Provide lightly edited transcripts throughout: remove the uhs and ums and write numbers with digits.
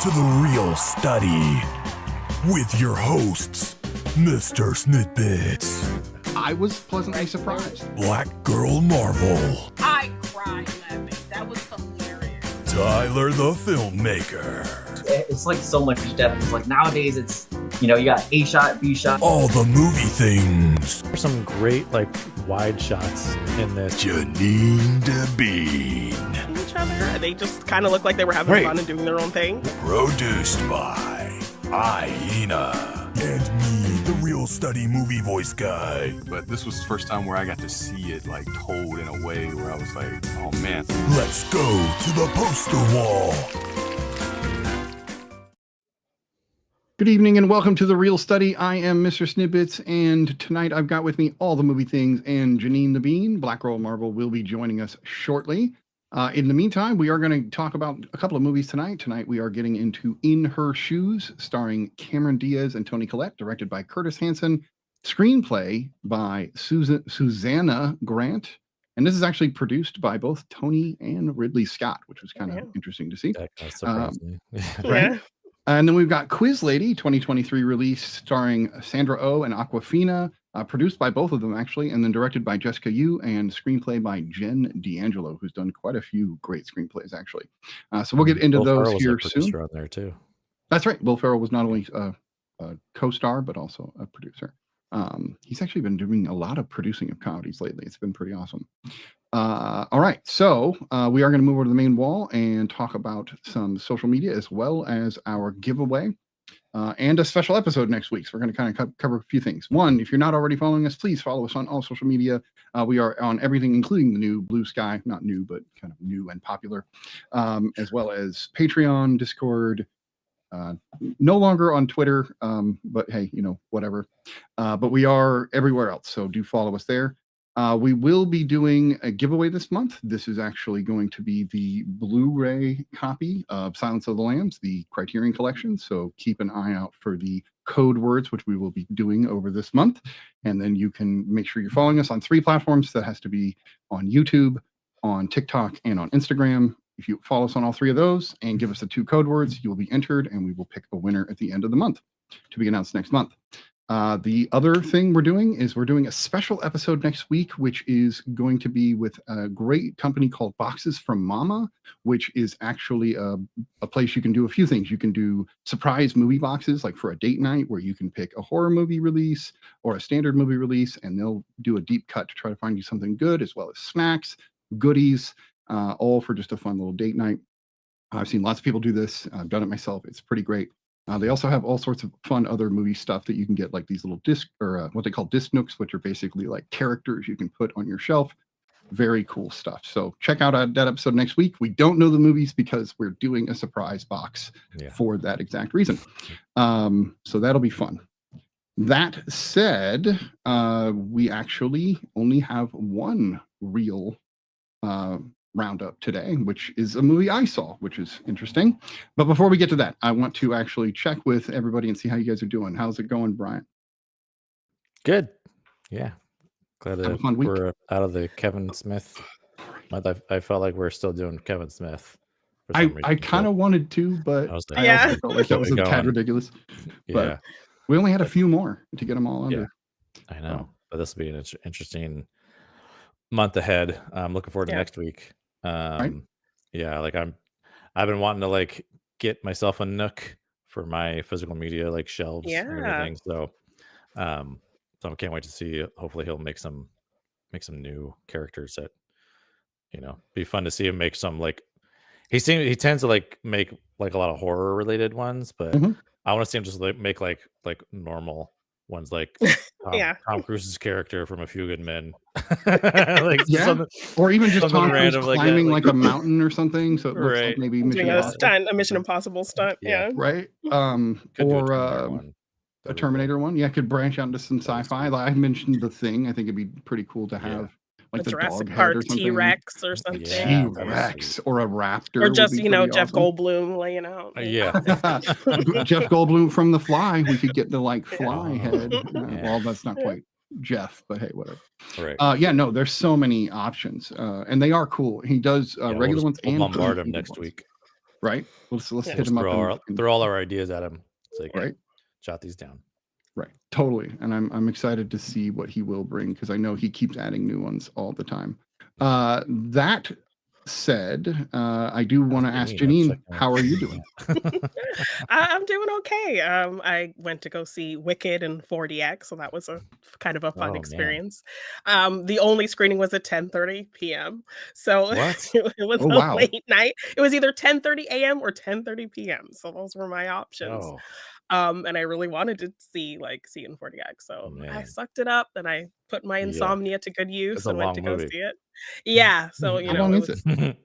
to The Reel Study with your hosts, MrSniDBitS, I was pleasantly surprised. BlackGirlMarvel, I cried laughing. That was hilarious. TylertheFilmmaker, It's like so much depth. It's like nowadays it's, you got A shot, B shot. Allthemoviethings, There's some great wide shots in this. JeannineDaBean, Each other. They just kind of look like they were having Right. fun and doing their own thing. produced by Hyena, and me, the Reel Study movie voice guy. But this was the first time where I got to see it told in a way where I was like, oh man. Let's go to the poster wall. Good evening and welcome to The Reel Study. I am MrSniDBitS, and tonight I've got with me All the Movie Things and JeannineDaBean. BlackGirlMarvel will be joining us shortly. In the meantime, we are going to talk about a couple of movies tonight. Tonight we are getting into In Her Shoes, starring Cameron Diaz and Toni Collette, directed by Curtis Hanson, screenplay by Susanna Grant. And this is actually produced by both Tony and Ridley Scott, which was kind of interesting to see. That kind of surprised me. Right? Yeah. And then we've got Quiz Lady, 2023 release, starring Sandra Oh and Awkwafina, produced by both of them, actually, and then directed by Jessica Yu and screenplay by Jen D'Angelo, who's done quite a few great screenplays, actually. So we'll get into Will those Ferrell's here a soon. producer on there too. That's right. Will Ferrell was not only a co-star, but also a producer. He's actually been doing a lot of producing of comedies lately. It's been pretty awesome. All right, so we are going to move over to the main wall and talk about some social media as well as our giveaway and a special episode next week. So we're going to kind of cover a few things. One, if you're not already following us, please follow us on all social media. We are on everything, including the new Blue Sky, not new, but kind of new and popular, as well as Patreon, Discord, no longer on Twitter, but hey, whatever. But we are everywhere else, so do follow us there. We will be doing a giveaway this month. This is actually going to be the Blu-ray copy of Silence of the Lambs, the Criterion Collection. So keep an eye out for the code words, which we will be doing over this month. And then you can make sure you're following us on 3 platforms. That has to be on YouTube, on TikTok, and on Instagram. If you follow us on all 3 of those and give us the 2 code words, you will be entered, and we will pick a winner at the end of the month to be announced next month. The other thing we're doing a special episode next week, which is going to be with a great company called Boxes from Mama, which is actually a place you can do a few things. You can do surprise movie boxes, like for a date night, where you can pick a horror movie release or a standard movie release, and they'll do a deep cut to try to find you something good, as well as snacks, goodies, all for just a fun little date night. I've seen lots of people do this. I've done it myself. It's pretty great. They also have all sorts of fun other movie stuff that you can get, like these little disc or what they call disc nooks, which are basically like characters you can put on your shelf. Very cool stuff. So check out that episode next week. We don't know the movies because we're doing a surprise box for that exact reason. So that'll be fun. That said, we actually only have one Reel Roundup today, which is a movie I saw, which is interesting. But before we get to that, I want to actually check with everybody and see how you guys are doing. How's it going, Brian? Good. Yeah. Glad Have a fun week. we're out of the Kevin Smith month. I felt like we're still doing Kevin Smith. for I some reason, kind of wanted to, but I was I Yeah. also felt like that was a tad going. ridiculous. Yeah, But we only had a few more to get them all under. I know. But this will be an interesting month ahead. I'm looking forward to Yeah. next week. Right. Yeah, I've been wanting to get myself a nook for my physical media shelves and Yeah. everything. So I can't wait to see. Hopefully he'll make some new characters that be fun to see him make some he tends to make a lot of horror related ones, but Mhm. I want to see him just make normal ones Yeah. Tom Cruise's character from A Few Good Men. Yeah. something- Or even just something Tom Cruise random like that, climbing like- like a mountain or something. So it looks Right. like maybe Doing Mission a Impossible, stunt, a Mission Impossible stunt. Yeah. Yeah. right? Could do a Or Terminator one. a That'd be Terminator one. Yeah, could branch out into some That'd be sci-fi. Like I mentioned The Thing. I think it'd be pretty cool to have A like the Jurassic dog head Park or something. T-Rex or something. Yeah. T-Rex or a raptor. Or would just, be pretty Jeff awesome. Goldblum laying out. Yeah. Jeff Goldblum from The Fly. We could get the fly Oh, head. yeah. Well, that's not quite Jeff, but hey, whatever. Right. Yeah, no, there's so many options, and they are cool. He does Yeah, regular we'll ones and bombard him themed next ones. week. Right. Let's Yeah. hit Let's him up. throw all our ideas at him. It's like, Right. jot these down. Right. Totally. And I'm excited to see what he will bring because I know he keeps adding new ones all the time. That said, I do want to ask Janine, how are you doing? I'm doing okay. I went to go see Wicked and 4DX, so that was a kind of a fun Oh, man. experience. The only screening was at 10:30 p.m. So What? it was Oh, a wow. late night. It was either 10:30 a.m. or 10:30 p.m. So those were my options. Oh, And I really wanted to see in 4DX. So I man. sucked it up and I put my Yeah. insomnia to good use It's a and went long to go movie. see it. Yeah. So, How long is it?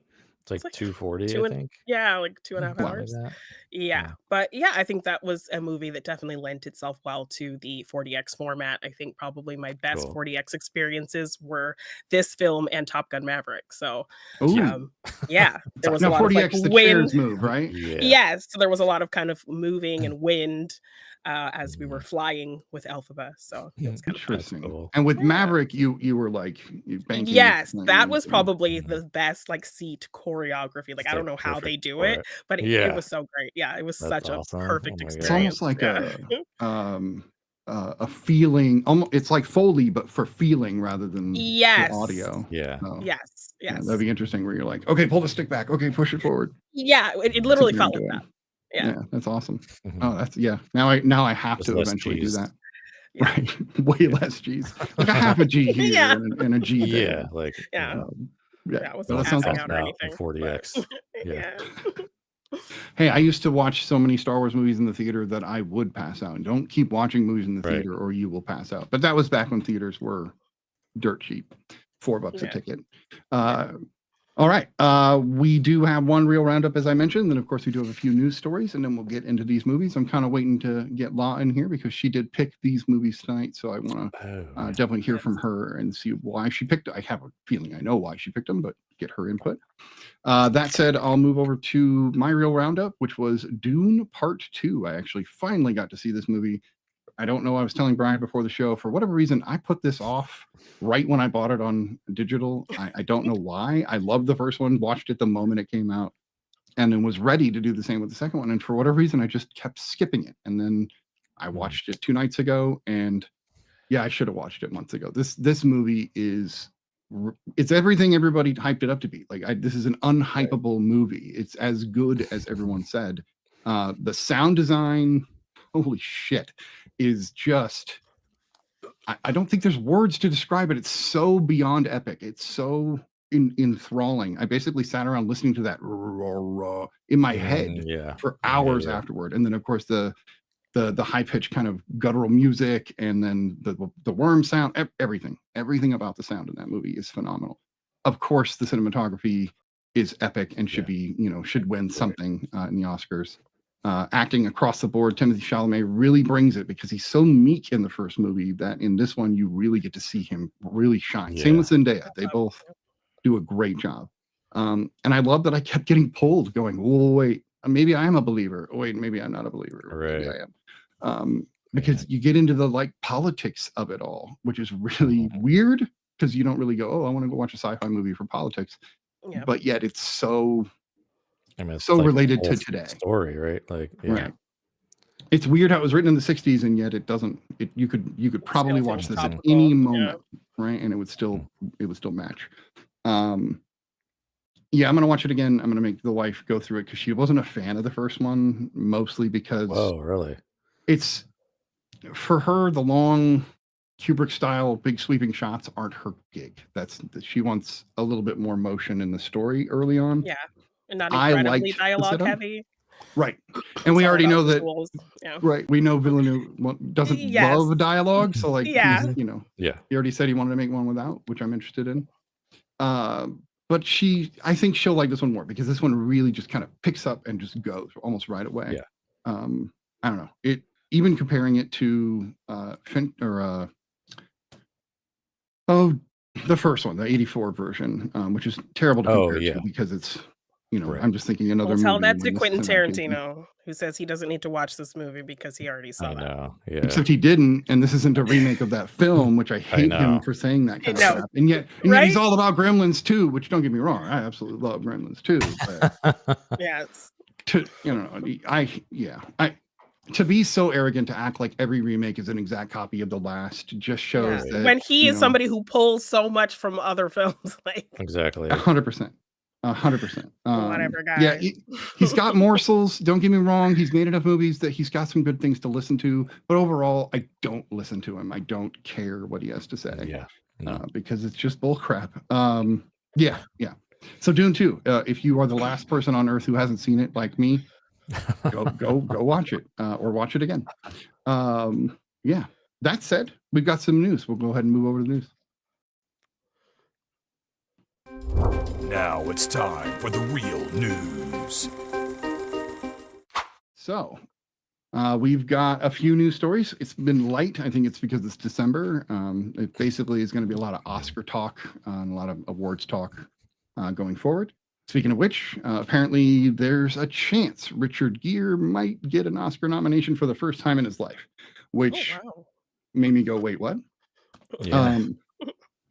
It's like like 240, two I and think. like 2.5 Wow. Like hours. that. Yeah. Yeah. But yeah, I think that was a movie that definitely lent itself well to the 4DX format. I think probably my best Cool. 4DX experiences were this film and Top Gun Maverick. So Oh, yeah, there was a now lot of like 4DX, the wind. chairs move, right? Yeah. Yes, so there was a lot of kind of moving and wind as we were Mhm. flying with Elphaba. So it was kind of fun. Interesting. cool. And with Yeah. Maverick, you were like banking. Yes, that was planes and- probably Mhm. the best like seat choreography. Like It's, I don't like, know how they perfect do for it, it. but it Yeah. was so great. Yeah, it was That's such awesome. a perfect Oh my God. It's almost experience. like Yeah. a feeling. Almost, it's like Foley, but for feeling rather than Yes. for audio. Yeah. So, Yes. yeah, Yes. that'd be interesting. Where you're like, okay, pull the stick back. Okay, push it forward. Yeah, it literally Sit there felt and like do that. it. Yeah. Yeah, that's awesome. Mhm. Oh, that's Now I have Just to less eventually do G's. that. Yeah. Right, way less G's. Like a half a G here Yeah. and a G Yeah. there. Like, Yeah. Yeah, Yeah, I wasn't well, that not sounds passing awesome. out or passing out in anything. 4DX. But Yeah. yeah. Hey, I used to watch so many Star Wars movies in the theater that I would pass out. Don't keep watching movies in the Right. theater or you will pass out. But that was back when theaters were dirt cheap, $4 a Yeah. ticket. All right. We do have one Reel Roundup, as I mentioned. Then, of course, we do have a few news stories, and then we'll get into these movies. I'm kind of waiting to get Law in here because she did pick these movies tonight. So I want to definitely hear from her and see why she picked it. I have a feeling I know why she picked them, but get her input. That said, I'll move over to my Reel Roundup, which was Dune Part 2. I actually finally got to see this movie. I don't know. I was telling Brian before the show, for whatever reason, I put this off right when I bought it on digital. I don't know why. I loved the first one, watched it the moment it came out, and then was ready to do the same with the second one. And for whatever reason, I just kept skipping it. And then I watched it 2 nights ago, and yeah, I should have watched it months ago. This movie it's everything everybody hyped it up to be. Like this is an unhypeable movie. It's as good as everyone said. The sound design, holy shit, is just I don't think there's words to describe it. It's so beyond epic. It's so enthralling. I basically sat around listening to that in my head for hours afterward. And then of course the high pitched kind of guttural music, and then the worm sound, everything about the sound in that movie is phenomenal. Of course, the cinematography is epic and should be, should win something in the Oscars. Acting across the board, Timothée Chalamet really brings it because he's so meek in the first movie that in this one you really get to see him really shine. Same with Zendaya. They both do a great job. And I love that I kept getting pulled going, oh, wait, maybe I am a believer. Oh, wait, maybe I'm not a believer. Maybe I am. Because you get into the like politics of it all, which is really weird because you don't really go, oh, I want to go watch a sci-fi movie for politics. Yeah. But yet it's so it's so like related the to whole today. Story, right? Like, right. It's weird how it was written in the 60s, and yet it doesn't. You could probably watch this at any moment, right? And it would still match. Yeah, I'm gonna watch it again. I'm gonna make the wife go through it because she wasn't a fan of the first one, mostly because really? It's for her, the long Kubrick style big sweeping shots aren't her gig. She wants a little bit more motion in the story early on. Yeah. And not incredibly dialogue heavy. Right. And we already know that Yeah. right. We know Villeneuve doesn't love dialogue. So like he already said he wanted to make one without, which I'm interested in. But I think she'll like this one more because this one really just kind of picks up and just goes almost right away. Yeah. I don't know. Even comparing it to the first one, the 84 version, which is terrible to compare to because it's I'm just thinking another movie. Tell that to Quentin Tarantino, who says he doesn't need to watch this movie because he already saw that. Yeah. Except he didn't, and this isn't a remake of that film, which I hate him for saying that kind of crap. And yet he's all about Gremlins too, which don't get me wrong, I absolutely love Gremlins too. But yes. to to be so arrogant to act like every remake is an exact copy of the last just shows that when he is somebody who pulls so much from other films, like Exactly. 100%. 100%. Whatever, Yeah, guy. he's got morsels. Don't get me wrong. He's made enough movies that he's got some good things to listen to. But overall, I don't listen to him. I don't care what he has to say. Yeah. No. Because it's just bullcrap. Yeah. So Dune 2, if you are the last person on earth who hasn't seen it, like me, go watch it or watch it again. Yeah. That said, we've got some news. We'll go ahead and move over to the news. Now it's time for the real news. So, we've got a few news stories. It's been light. I think it's because it's December. It basically is going to be a lot of Oscar talk and a lot of awards talk going forward. Speaking of which, apparently there's a chance Richard Gere might get an Oscar nomination for the first time in his life, which made me go, wait, what? Yeah.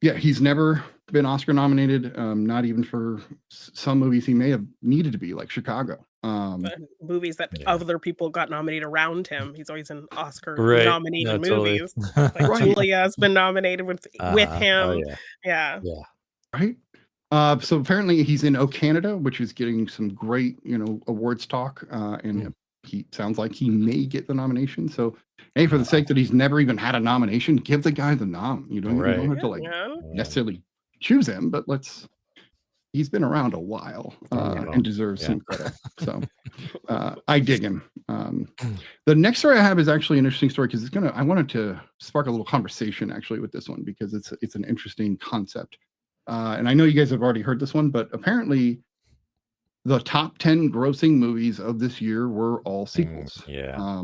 Yeah, he's never been Oscar nominated, not even for some movies he may have needed to be, like Chicago. Movies that other people got nominated around him. He's always in Oscar nominated Totally. movies. Like Julia's been nominated with him. Yeah. Right. So apparently he's in O Canada, which is getting some great, awards talk, and he sounds like he may get the nomination. So, hey, for the sake that he's never even had a nomination, give the guy the nom. You don't have to necessarily choose him, but he's been around a while and deserves some credit. So I dig him. The next story I have is actually an interesting story because I wanted to spark a little conversation actually with this one because it's an interesting concept. And I know you guys have already heard this one, but apparently the top 10 grossing movies of this year were all sequels. Yeah.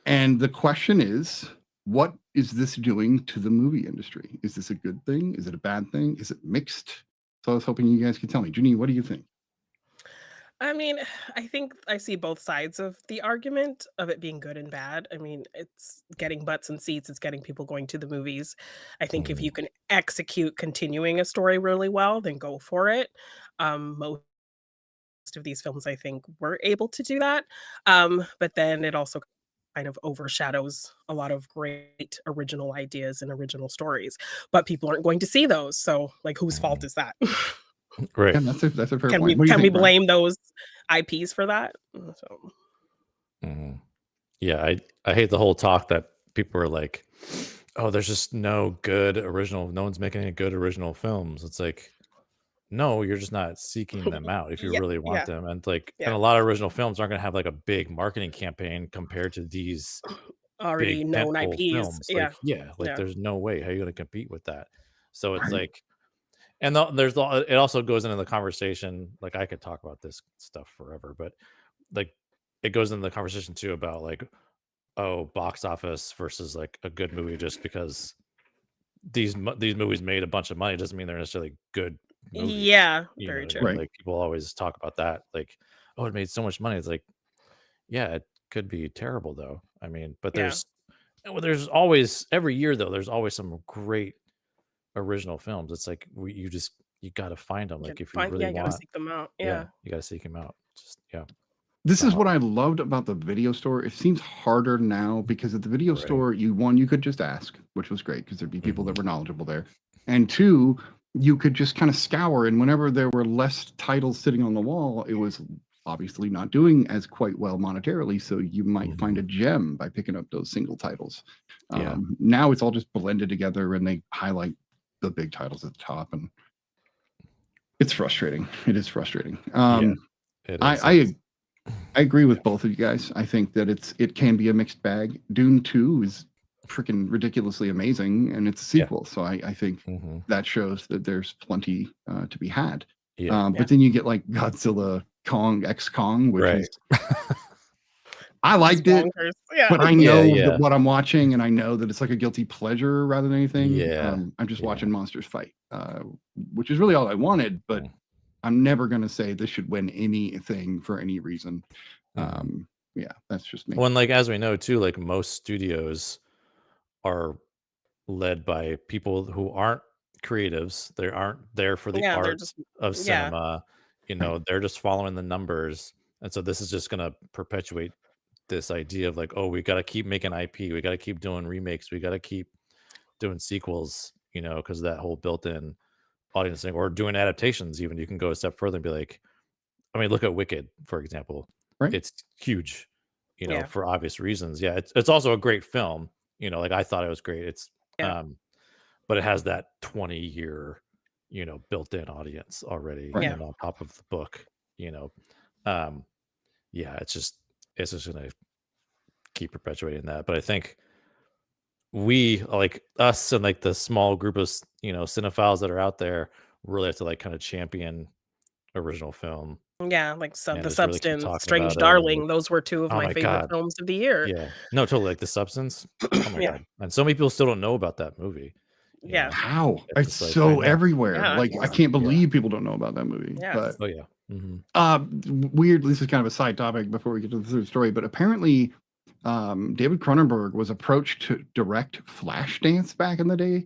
And the question is, what is this doing to the movie industry? Is this a good thing? Is it a bad thing? Is it mixed? So I was hoping you guys could tell me. Jeannie, what do you think? I mean, I think I see both sides of the argument of it being good and bad. I mean, it's getting butts and seats. It's getting people going to the movies. I think if you can execute continuing a story really well, then go for it. Most of these films, I think, were able to do that. But then it also kind of overshadows a lot of great original ideas and original stories. But people aren't going to see those. So, like, whose fault is that? Right. Yeah, that's a fair Can point. we blame those IPs for that? So. Yeah, I hate the whole talk that people are like, oh, there's just no good original. No one's making any good original films. It's like, no, you're just not seeking them out if you really want them. And and a lot of original films aren't going to have like a big marketing campaign compared to these already big known tentpole IPs. films. There's no way how are you going to compete with that. So it's like, and it also goes into the conversation. Like I could talk about this stuff forever, but like it goes into the conversation too about like, oh, box office versus like a good movie. Just because these movies made a bunch of money doesn't mean they're necessarily good movies. Yeah, very true. Right. Like people always talk about that. Like, oh, it made so much money. It's like, yeah, it could be terrible though. I mean, but there's always every year though. There's always some great original films. It's like you got to find them. Like if you really you got to seek them out. Yeah, you got to seek them out. Just This is what I loved about the video store. It seems harder now because at the video store, you could just ask, which was great because there'd be people that were knowledgeable there. And two, you could just kind of scour. And whenever there were less titles sitting on the wall, it was obviously not doing as quite well monetarily. So you might find a gem by picking up those single titles. Now it's all just blended together and they highlight the big titles at the top. And it's frustrating. It is frustrating. I agree with both of you guys. I think that it can be a mixed bag. Dune 2 is freaking ridiculously amazing, and it's a sequel. So I think that shows that there's plenty to be had. But then you get like Godzilla Kong X Kong, which is I liked it, but I know what I'm watching, and I know that it's like a guilty pleasure rather than anything. I'm just watching monsters fight, which is really all I wanted, but I'm never going to say this should win anything for any reason. That's just me. Well, and like as we know too, like most studios are led by people who aren't creatives. They aren't there for the art of cinema. you know, they're just following the numbers. And so this is just going to perpetuate this idea of like, oh, we got to keep making IP. We got to keep doing remakes. We got to keep doing sequels, you know, because that whole built-in audience thing, or doing adaptations. Even you can go a step further and be like, I mean, look at Wicked, for example. Right. It's huge, you know, Yeah. for obvious reasons. Yeah, it's also a great film. You know, like I thought it was great. It's Yeah. but it has that 20-year, you know, built-in audience already, Right. and on top of the book, you know. Yeah, it's just gonna keep perpetuating that. But I think we, like us and like the small group of you know cinephiles that are out there, really have to like kind of champion original film Yeah, like and The just really keep Substance, talking Strange about it. And Darling, those were two of oh my my favorite god, films of the year. yeah, no, totally, like The Substance. Oh my Yeah. god, and so many people still don't know about that movie. You Yeah. know? How? It's It's just like, I so know. everywhere. Yeah. Like I can't believe people don't know about that movie. Yeah. But Oh yeah. Mm-hmm. weird. This is kind of a side topic before we get to the third story. But apparently, David Cronenberg was approached to direct Flashdance back in the day,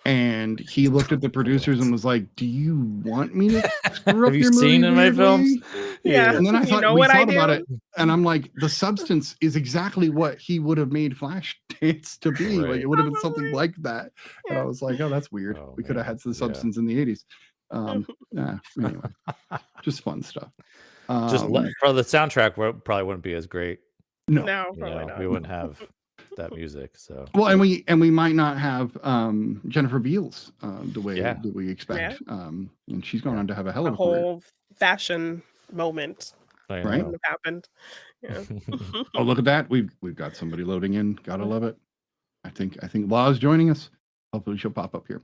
and he looked at the producers and was like, "Do you want me to screw up Have you your seen movie in my weirdly?" films? Yeah. And then I You thought know we what I thought about do? it, and I'm like, The Substance is exactly what he would have made Flashdance to be. Like Right. it would have been something Probably. like that. And I Yeah. was like, oh, that's weird. Oh, We could have man. had The Yeah. Substance in the 80s. Anyway, just fun stuff. Just probably the soundtrack probably wouldn't be as great. No. No, You probably know, not. we wouldn't have that music. So Well, and we might not have Jennifer Beals the way Yeah. that we expect. And she's going on to have a hell A of a career. whole fashion moment I Right. know. wouldn't have happened. Yeah. Oh, look at that. We've got somebody loading in. Gotta love it. I think Law is joining us. Hopefully she'll pop up here.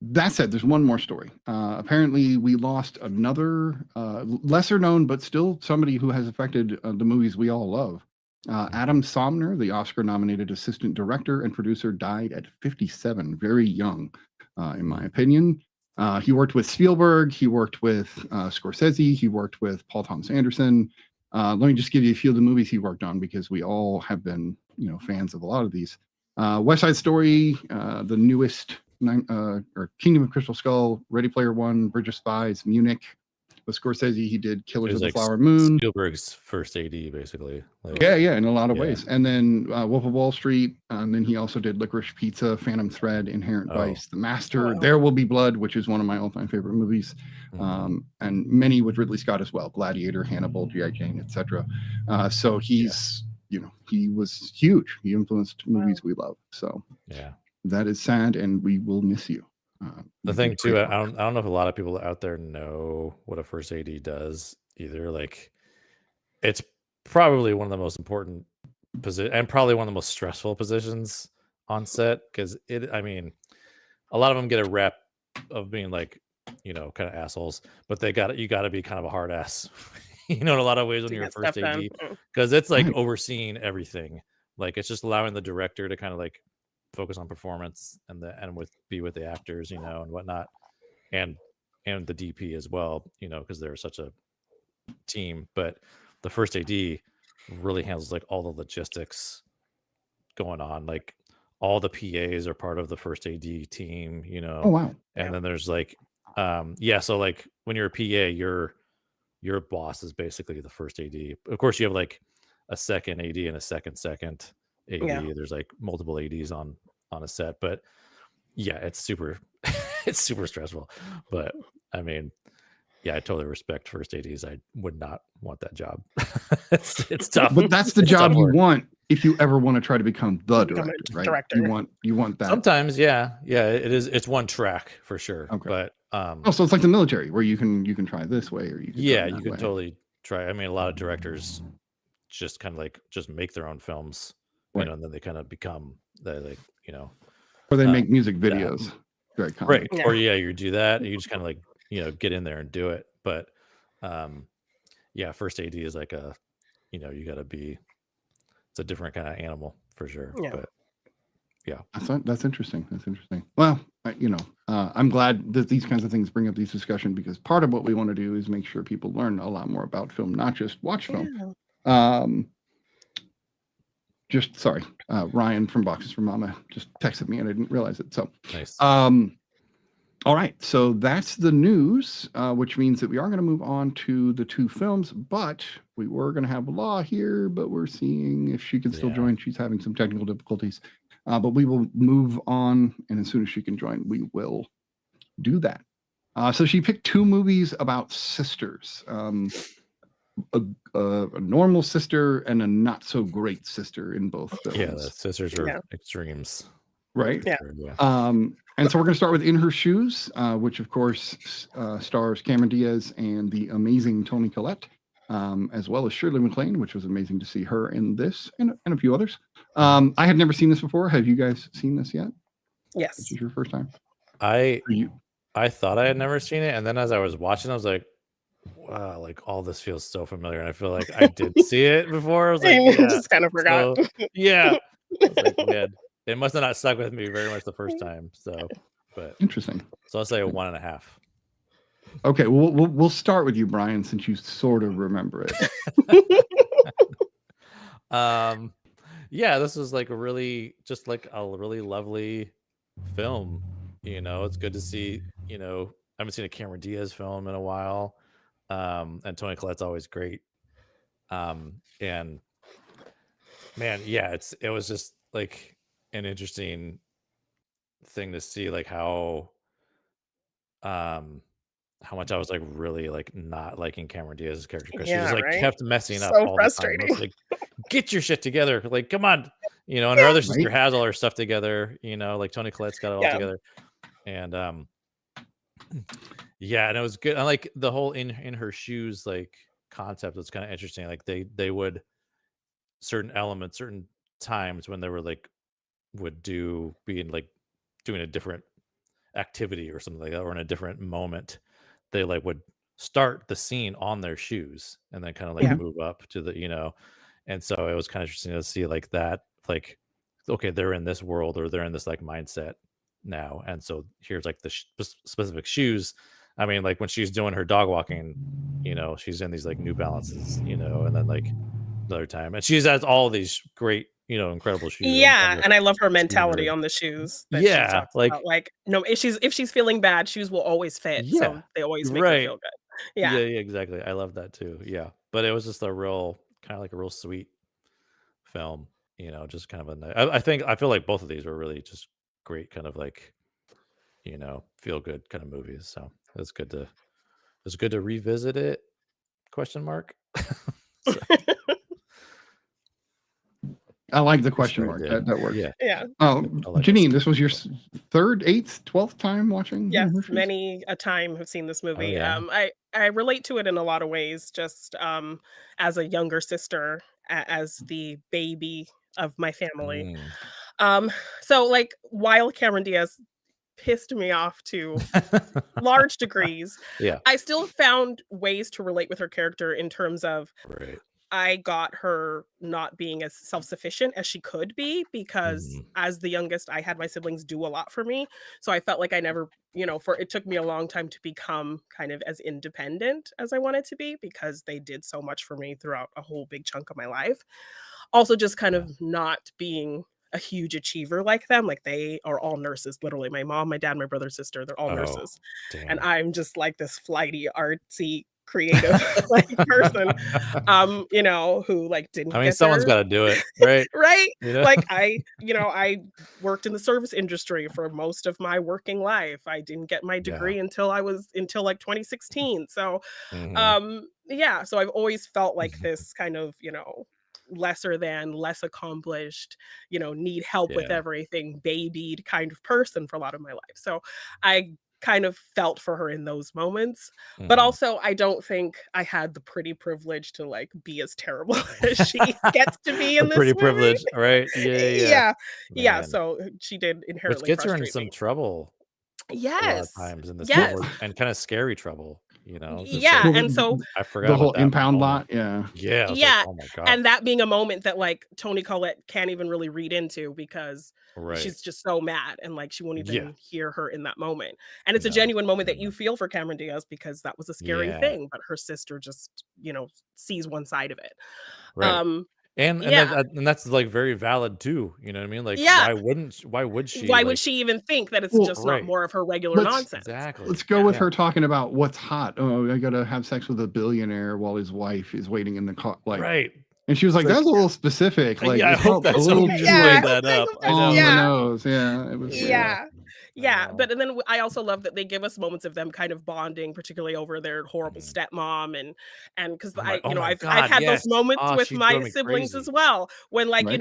That said, there's one more story. Apparently we lost another lesser known, but still somebody who has affected the movies we all love. Adam Somner, the Oscar nominated assistant director and producer, died at 57, very young, in my opinion. He worked with Spielberg, he worked with Scorsese, he worked with Paul Thomas Anderson. Let me just give you a few of the movies he worked on, because we all have been, you know, fans of a lot of these. West Side Story, the newest, or Kingdom of Crystal Skull, Ready Player One, Bridge of Spies, Munich. With Scorsese, he did Killers It of was the like Flower Moon. Spielberg's first AD, basically. Like, Yeah, in a lot of Yeah. ways. And then Wolf of Wall Street, and then he also did Licorice Pizza, Phantom Thread, Inherent Oh. Vice, The Master, Wow. There Will Be Blood, which is one of my all-time favorite movies, and many with Ridley Scott as well, Gladiator, Hannibal, G.I. Jane, etc. So he's, you know, he was huge. He influenced movies we love. So yeah. that is sad, and we will miss you. The you thing did too, great I work. don't know if a lot of people out there know what a first AD does either. Like, it's probably one of the most important position, and probably one of the most stressful positions on set, because I mean, a lot of them get a rep of being like, you know, kind of assholes, but you got to be kind of a hard ass, you know, in a lot of ways when To you're a get first stuff done. AD, because it's like Right. overseeing everything. Like, it's just allowing the director to kind of like focus on performance and be with the actors, you know, and whatnot, and the DP as well, you know, because they're such a team. But the first AD really handles like all the logistics going on, like all the PAs are part of the first AD team, you know. Oh, wow. And then there's like so like when you're a PA, your boss is basically the first AD. Of course you have like a second AD and a second AD. Yeah. There's like multiple ADs on a set, but yeah, it's super it's super stressful. But I mean, yeah, I totally respect first ADs. I would not want that job. it's tough. But that's the It's job tough you work. want if you ever want to try to become the Become a director, right? director. You want that. Sometimes, yeah, it is. It's one track for sure. Okay. But Also, it's like the military, where you can try this way, or you can yeah, try you that can way. totally try. I mean, a lot of directors just kind of like just make their own films, you Right. know, and then they kind of become like, you know, Or they make music videos. Very common. right. Yeah. Or you do that. You just kind of like, you know, get in there and do it. But yeah, first AD is like a, you know, you got to be. It's a different kind of animal for sure. Yeah. But yeah, That's interesting. That's interesting. Well, you know, I'm glad that these kinds of things bring up these discussions, because part of what we want to do is make sure people learn a lot more about film, not just watch film. Yeah. Ryan from Boxes for Mama just texted me and I didn't realize it. So, nice. All right, so that's the news, which means that we are going to move on to the 2 films, but we were going to have Law here, but we're seeing if she can still join. She's having some technical difficulties, but we will move on, and as soon as she can join, we will do that. So she picked 2 movies about sisters, a normal sister and a not so great sister in both films. Yeah, the sisters are extremes. Right? Yeah. And so we're going to start with In Her Shoes, which of course stars Cameron Diaz and the amazing Toni Collette, as well as Shirley MacLaine, which was amazing to see her in this and a few others. I had never seen this before. Have you guys seen this yet? Yes. This is your first time? I thought I had never seen it, and then as I was watching, I was like, wow, like all this feels so familiar, and I feel like I did see it before. I was like, I just kind of forgot. So, yeah. I was like, man, it must have not stuck with me very much the first time. So, but Interesting. So I'll say a 1.5. Okay, we'll start with you, Brian, since you sort of remember it. Yeah, this was like a really lovely film. It's good to see. I haven't seen a Cameron Diaz film in a while, and Toni Collette's always great. And man, yeah, it was just like an interesting thing to see, like how much I was like really like not liking Cameron Diaz's character, because she just like kept messing up So all frustrating. the time. It's like, get your shit together, like come on, and her other sister has all her stuff together, like Toni Collette's got it all together, and yeah, and it was good. I like the whole in her shoes like concept was kind of interesting. Like they would certain elements, certain times when they were like being like doing a different activity or something like that, or in a different moment, they like would start the scene on their shoes and then kind of like move up to the and so it was kind of interesting to see like that, like, okay, they're in this world, or they're in this like mindset now, and so here's like the specific shoes. I mean, like when she's doing her dog walking, she's in these like New Balances, and then like the other time, and she has all these great incredible shoes. Yeah, and I love her mentality on the shoes. That she talks about. Like, no, if she's feeling bad, shoes will always fit. Yeah, so they always make her feel good. Yeah, exactly. I love that too. Yeah, but it was just a real kind of like a real sweet film. Just kind of I feel like both of these were really just great, kind of like feel good kind of movies. So it's good to revisit it. Question mark. So. I like the question mark. That works. Yeah. Oh, Janine, this was your 3rd, 8th, 12th time watching? Yes, many a time have seen this movie. I relate to it in a lot of ways, just as a younger sister, as the baby of my family. So like while Cameron Diaz pissed me off to large degrees, I still found ways to relate with her character in terms of I got her not being as self-sufficient as she could be, because as the youngest, I had my siblings do a lot for me. So I felt like I never, it took me a long time to become kind of as independent as I wanted to be, because they did so much for me throughout a whole big chunk of my life. Also just kind of not being a huge achiever like them. Like they are all nurses, literally. My mom, my dad, my brother, sister, they're all nurses. Damn. And I'm just like this flighty, artsy, creative like person, who like didn't. I mean, someone's got to do it, right? Right. Like I worked in the service industry for most of my working life. I didn't get my degree until like 2016. So, so I've always felt like this kind of, lesser than, less accomplished, need help with everything, babied kind of person for a lot of my life. So I kind of felt for her in those moments, but also I don't think I had the pretty privilege to like be as terrible as she gets to be in this pretty movie. Privilege, right? Yeah. So she did inherently, which gets her in frustrate some me. trouble. Yes. A lot of times in this film, and kind of scary trouble. Yeah, like, and so I forgot the whole about that impound moment. lot. Yeah. Like, oh my God. And that being a moment that like Toni Collette can't even really read into, because she's just so mad, and like she won't even hear her in that moment. And it's a genuine moment that you feel for Cameron Diaz, because that was a scary thing, but her sister just sees one side of it. Right. And Yeah. and that's like very valid too. You know what I mean? Like, Yeah. why would she Why would like she even think that it's Well, just not right? more of her regular let's nonsense? Exactly. let's go with Yeah. her talking about what's hot. Oh, I gotta have sex with a billionaire while his wife is waiting in the car. Like, Right. and she was like, Like, "That's a little specific." Like, yeah, I it hope felt a that's little how you too laid Yeah. that up. I on know. the Yeah. nose. Yeah, it was weird. Yeah. I Yeah, know. but and then I also love that they give us moments of them kind of bonding, particularly over their horrible Mhm. stepmom, and because I, Oh my I've God, had those yes. moments Oh, with she drove my me siblings as crazy. well. When like Right?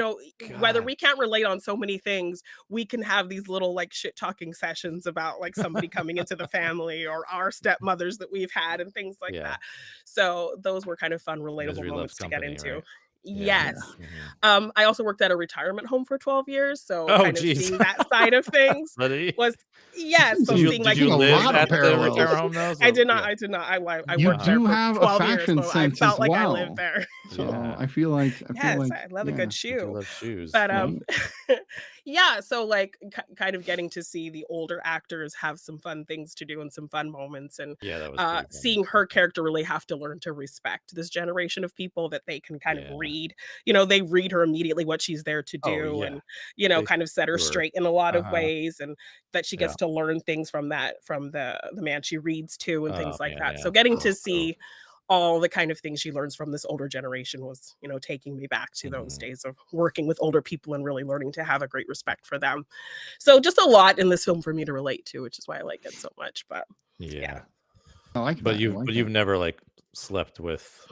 whether God. we can't relate on so many things, we can have these little like shit talking sessions about like somebody coming into the family or our stepmothers that we've had and things like Yeah. that. So those were kind of fun, relatable Misery loves moments to get company, into. right? Yeah. Yes. Mhm. I also worked at a retirement home for 12 years, so Oh, kind of geez. seeing that side of things Buddy. was yes, Seen so some, seeing like seen you a live lot of at the parallels. retirement home though? I So did not yeah. I did not. I You worked there do for have a 12 years, fashion so I sense felt as like I lived well. there. So Yeah. I feel like, Yes, I love a yeah, good You do shoe. love shoes. But right. yeah, so like kind of getting to see the older actors have some fun things to do and some fun moments, and Yeah, that was pretty fun. seeing her character really have to learn to respect this generation of people that they can kind of Yeah. read. They read her immediately what she's there to Oh do, yeah. and They kind of set her sure. straight in a lot of Uh-huh. ways, and that she Yeah. gets to learn things from the man she reads to and things Oh like man, that. yeah. So getting Oh, to so see all the kind of things she learns from this older generation was, taking me back to those mhm. days of working with older people and really learning to have a great respect for them. So just a lot in this film for me to relate to, which is why I like it so much. But Yeah. I like But that. I you've like but that. you've never like slept with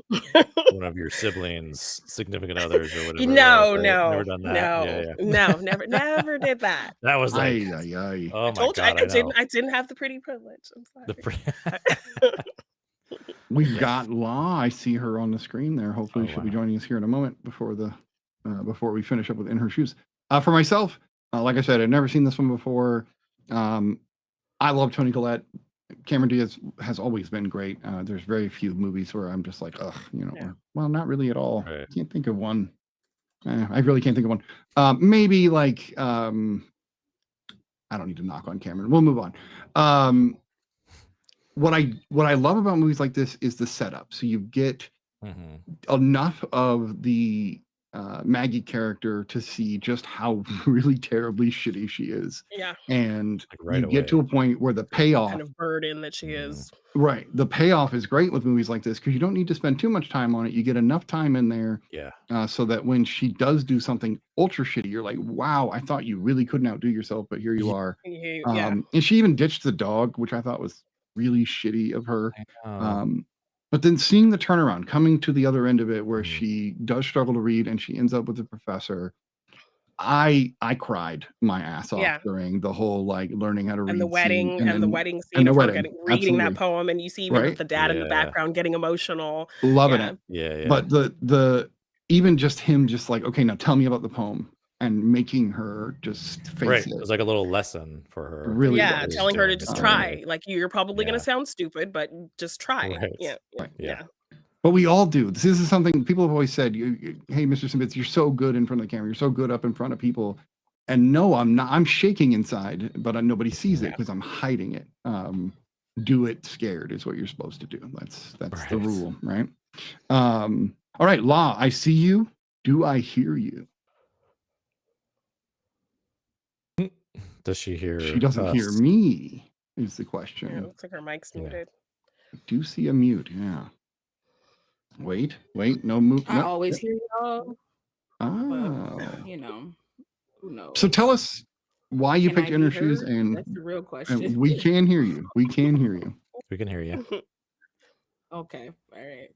one of your siblings, significant others or whatever it was, no, right? Never no, done that. Yeah, no, yeah. no, never did that. That was like, Ay, ay, ay. oh I my told you God, I know. I didn't have the pretty privilege. I'm The sorry. We've got Law. I see her on the screen there. Hopefully, Oh, she'll be wow. joining us here in a moment before we finish up with In Her Shoes. For myself, like I said, I'd never seen this one before. I love Toni Collette. Cameron Diaz has always been great. There's very few movies where I'm just like, ugh, Yeah. well, not really at all. Right. Can't think of one. I really can't think of one. Maybe like, I don't need to knock on Cameron. We'll move on. What I love about movies like this is the setup. So you get Mhm. enough of the Maggie character to see just how really terribly shitty she is, Yeah. and Like right you get to away. a point where the What payoff, kind of burden that she Mhm. is. right? The payoff is great with movies like this because you don't need to spend too much time on it. You get enough time in there Yeah. so that when she does do something ultra shitty, you're like, wow, I thought you really couldn't outdo yourself, but here you are. Yeah. And she even ditched the dog, which I thought was really shitty of her. I know. But then seeing the turnaround, coming to the other end of it, where Mhm. she does struggle to read and she ends up with the professor, I cried my ass off Yeah. during the whole like learning how to read And the scene, wedding and and the then wedding and scene the of her wedding, reading that absolutely, poem, and you see even right? the dad in the Yeah. background getting emotional. Loving Yeah. it. Yeah, yeah. But the even just him, just like, okay, now tell me about the poem, and making her just Right. face It it was like a little lesson for her. that really Yeah, was. telling her to doing just it the right try. way. Like, you're probably gonna Yeah. sound stupid, but just try. Right. Yeah, yeah, Right. Yeah. yeah. But we all do. This is something people have always said. Hey, MrSniDBitS, you're so good in front of the camera. You're so good up in front of people. And no, I'm not. I'm shaking inside, but nobody sees it Yeah. because I'm hiding it. Do it scared is what you're supposed to do. That's the Right. rule, right? All right, Law, I see you. Do I hear you? Does she hear She doesn't hear us? me, is the Yeah, it question. looks like her mic's Yeah. muted. I do see a mute, yeah. Wait, no move. I No. always hear y'all, Oh. but who knows? So tell us why you Can picked I In Her be Shoes, heard? and That's the real question. we can hear you. We can hear you. We can hear you. Okay, all right.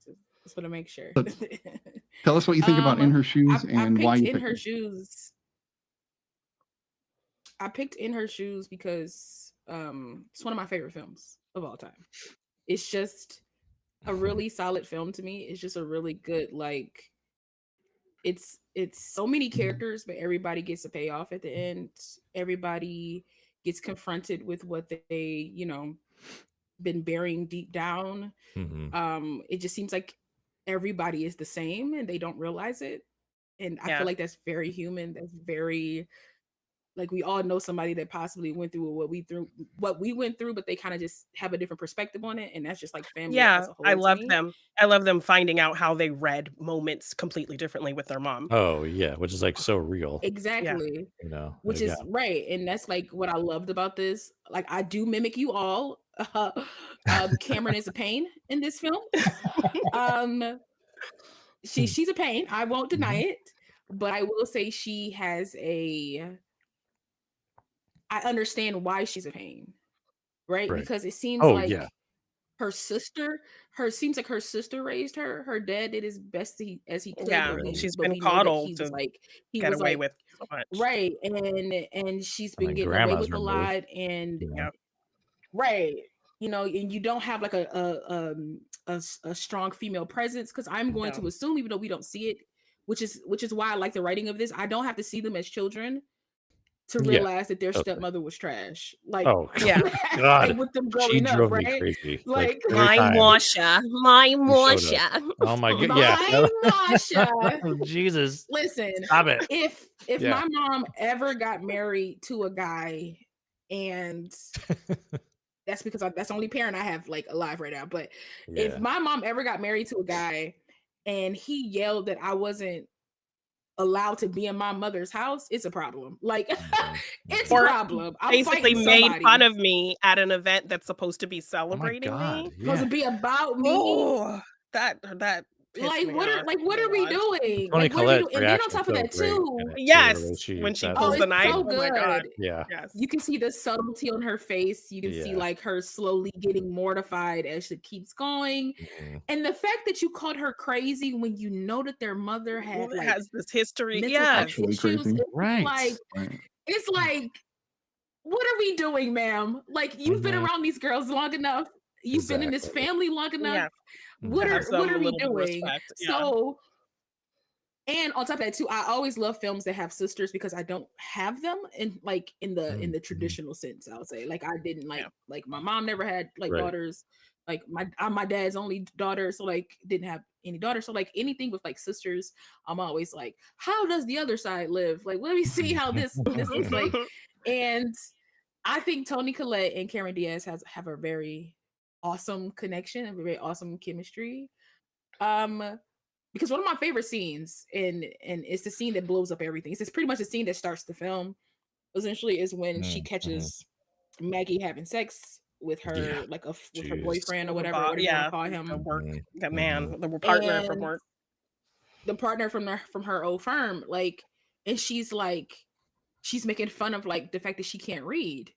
Just want to make sure. But tell us what you think about In Her Shoes I and why picked you In picked Her it. Shoes. I picked In Her Shoes because it's one of my favorite films of all time. It's just a really solid film to me. It's just a really good, like, it's so many characters, but everybody gets a payoff at the end. Everybody gets confronted with what they, been burying deep down. Mhm. It just seems like everybody is the same and they don't realize it. And I Yeah. feel like that's very human. That's very like we all know somebody that possibly went through what we went through, but they kind of just have a different perspective on it, and that's just like family as a whole. I to love me. them. I love them finding out how they read moments completely differently with their mom. Oh yeah, which is like so real. Exactly. You know, Which like, is right, and that's like what I loved about this. Like I do mimic you all. Cameron is a pain in this film. She's a pain. I won't deny it, but I will say she has I understand why she's a pain, right? Right. Because it seems Oh, like yeah. her sister raised her. Her dad did his best as he could. Yeah, but she's but been we know that coddled he to was like he get was away like with so much. right, and she's And been then getting away grandma's with a removed. lot, and You know? Yeah. right, you know, and you don't have like a strong female presence, because I'm going No. to assume, even though we don't see it, which is why I like the writing of this. I don't have to see them as children to Yeah, realize that their totally. stepmother was trash. Like, Oh Yeah. God, like with them she growing up, drove me right? crazy. Like, every My time Washa. My she showed Washa. up. Oh my god, yeah. my Masha. Oh, Jesus, Listen, stop it. if Yeah. my mom ever got married to a guy, and that's because that's the only parent I have like alive right now. But if Yeah. my mom ever got married to a guy and he yelled that I wasn't allowed to be in my mother's house, it's a problem. Like, it's a Or problem. I'm basically fighting made somebody. fun of me at an event that's supposed to be Oh my celebrating god, me. Supposed yeah. to be about me. Oh, that pissed Like, me what off. what are we doing? Toni Like, what are we Collette's doing? And then on reaction top is of so that great too, in it, too, the Yes, way when she says pulls it. the it's knife. so Oh my god. good. Yeah. Yes. You can see the subtlety on her face. You can see Yeah. like her slowly getting mortified as she keeps going. Mhm. And the fact that you called her crazy when you know that their mother had It like has this history. mental Yes. health Actually issues, crazy. it's Right. like Right. it's like, what are we doing, ma'am? Like, you've been Mhm. around these girls long enough. You've been in this Exactly. family long enough. Yeah. What Have are some we little bit of doing? respect. Yeah. So, and on top of that too, I always love films that have sisters, because I don't have them in the traditional sense. I would say, like, I didn't like my mom never had like Right. daughters. Like I'm my dad's only daughter, so like didn't have any daughters. So like anything with like sisters, I'm always like, how does the other side live? Like, let me see how this looks like. And I think Toni Collette and Cameron Diaz have a very awesome connection, a very awesome chemistry. Because one of my favorite scenes, and it's the scene that blows up everything. It's pretty much the scene that starts the film. Essentially, is when she catches Maggie having sex with her, like with her boyfriend or whatever you want to call him. The work, the Mhm. man, the partner from And work. the partner from her old firm, like, and she's making fun of like the fact that she can't read.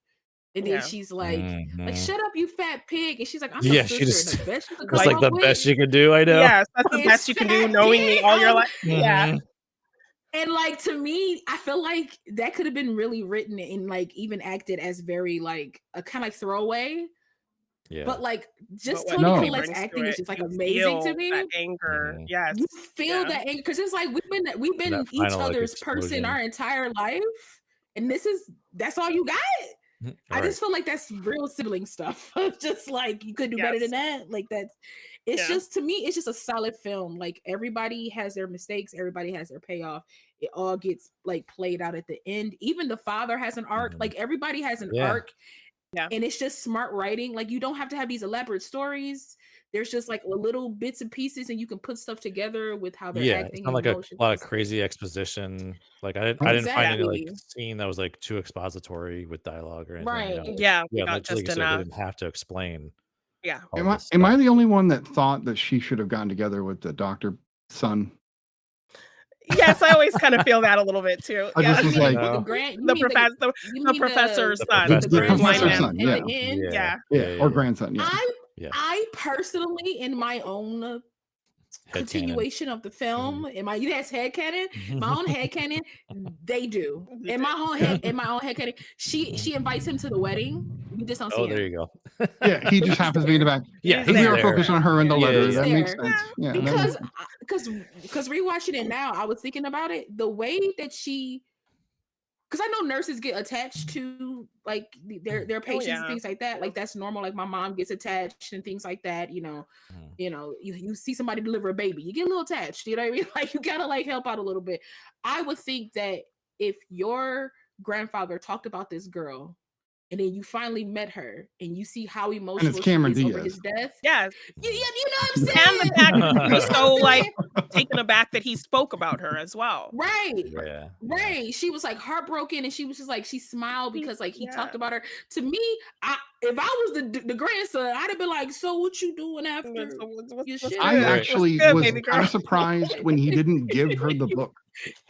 And then Yeah. she's like, Mhm. shut up, you fat pig. And she's like, I'm Yeah, your she sister. just- The best you could That's come like the up with best she could do. I know. Yes, that's the is best you can do, fat knowing me pig. all your life. Yeah. Mhm. And like, to me, I feel like that could have been really written and like even acted as very like a kind of like throwaway. Yeah. But like, just But Toni No. he Collette's brings to acting is it, just like you amazing to feel me. that anger. Mhm. Yes. You feel Yeah. that anger, because it's like we've been that each final, like, other's person explosion. our entire life, and that's all you got. I just feel like that's real sibling stuff. Just like, you could do better than that. Like, it's just, to me, it's just a solid film. Like, everybody has their mistakes, everybody has their payoff. It all gets like played out at the end. Even the father has an arc. Mhm. Like, everybody has an Yeah. arc. Yeah. And it's just smart writing. Like, you don't have to have these elaborate stories. There's just like little bits and pieces, and you can put stuff together with how they're Yeah, acting. it's not and like a emotions lot and of stuff. crazy exposition. Like I didn't find any like Exactly. scene that was like too expository with dialogue or anything. Right. You know? Yeah, we Yeah, got like just you said, they enough. didn't have to explain. Yeah. all Am I this am I stuff. the only one that thought that she should have gotten together with the doctor son? Yes, I always kind of feel that a little bit too. I Yeah. just was You mean like, the No. grant? You The mean the professor, you the mean professor's The son, professor- the The blind professor's man. son, at yeah. the end? Yeah. or grandson, yeah. Yeah. I personally, in my own Headcanon. continuation of the film, in my headcanon, my own headcanon, they do. In my own headcanon, she invites him to the wedding. We just don't see Oh, him. there you go. Yeah, he just happens to be in the back. Yeah, He's If we there. are focused on her in the Yeah, letter, yeah, that yeah. makes He's sense. Yeah, that makes Because rewatching it now, I was thinking about it. The way that because I know nurses get attached to like their patients and yeah. things like that. Like, that's normal. Like, my mom gets attached and things like that. You know, you see somebody deliver a baby, you get a little attached. You know what I mean? Like, you gotta like help out a little bit. I would think that if your grandfather talked about this girl, and then you finally met her, and you see how And emotional it's she Cameron is over Diaz. his death. Yes. You know what I'm saying? And the fact that You she's know so what I'm like saying? taken aback that he spoke about her as well. Right. Yeah. Right. She was like heartbroken, and she was just like, she smiled because like he Yeah. talked about her. To me, if I was the grandson, I'd have been like, so what you doing after So what's your good? shit? I What's actually good, was baby kind girl? of surprised when he didn't give her the book.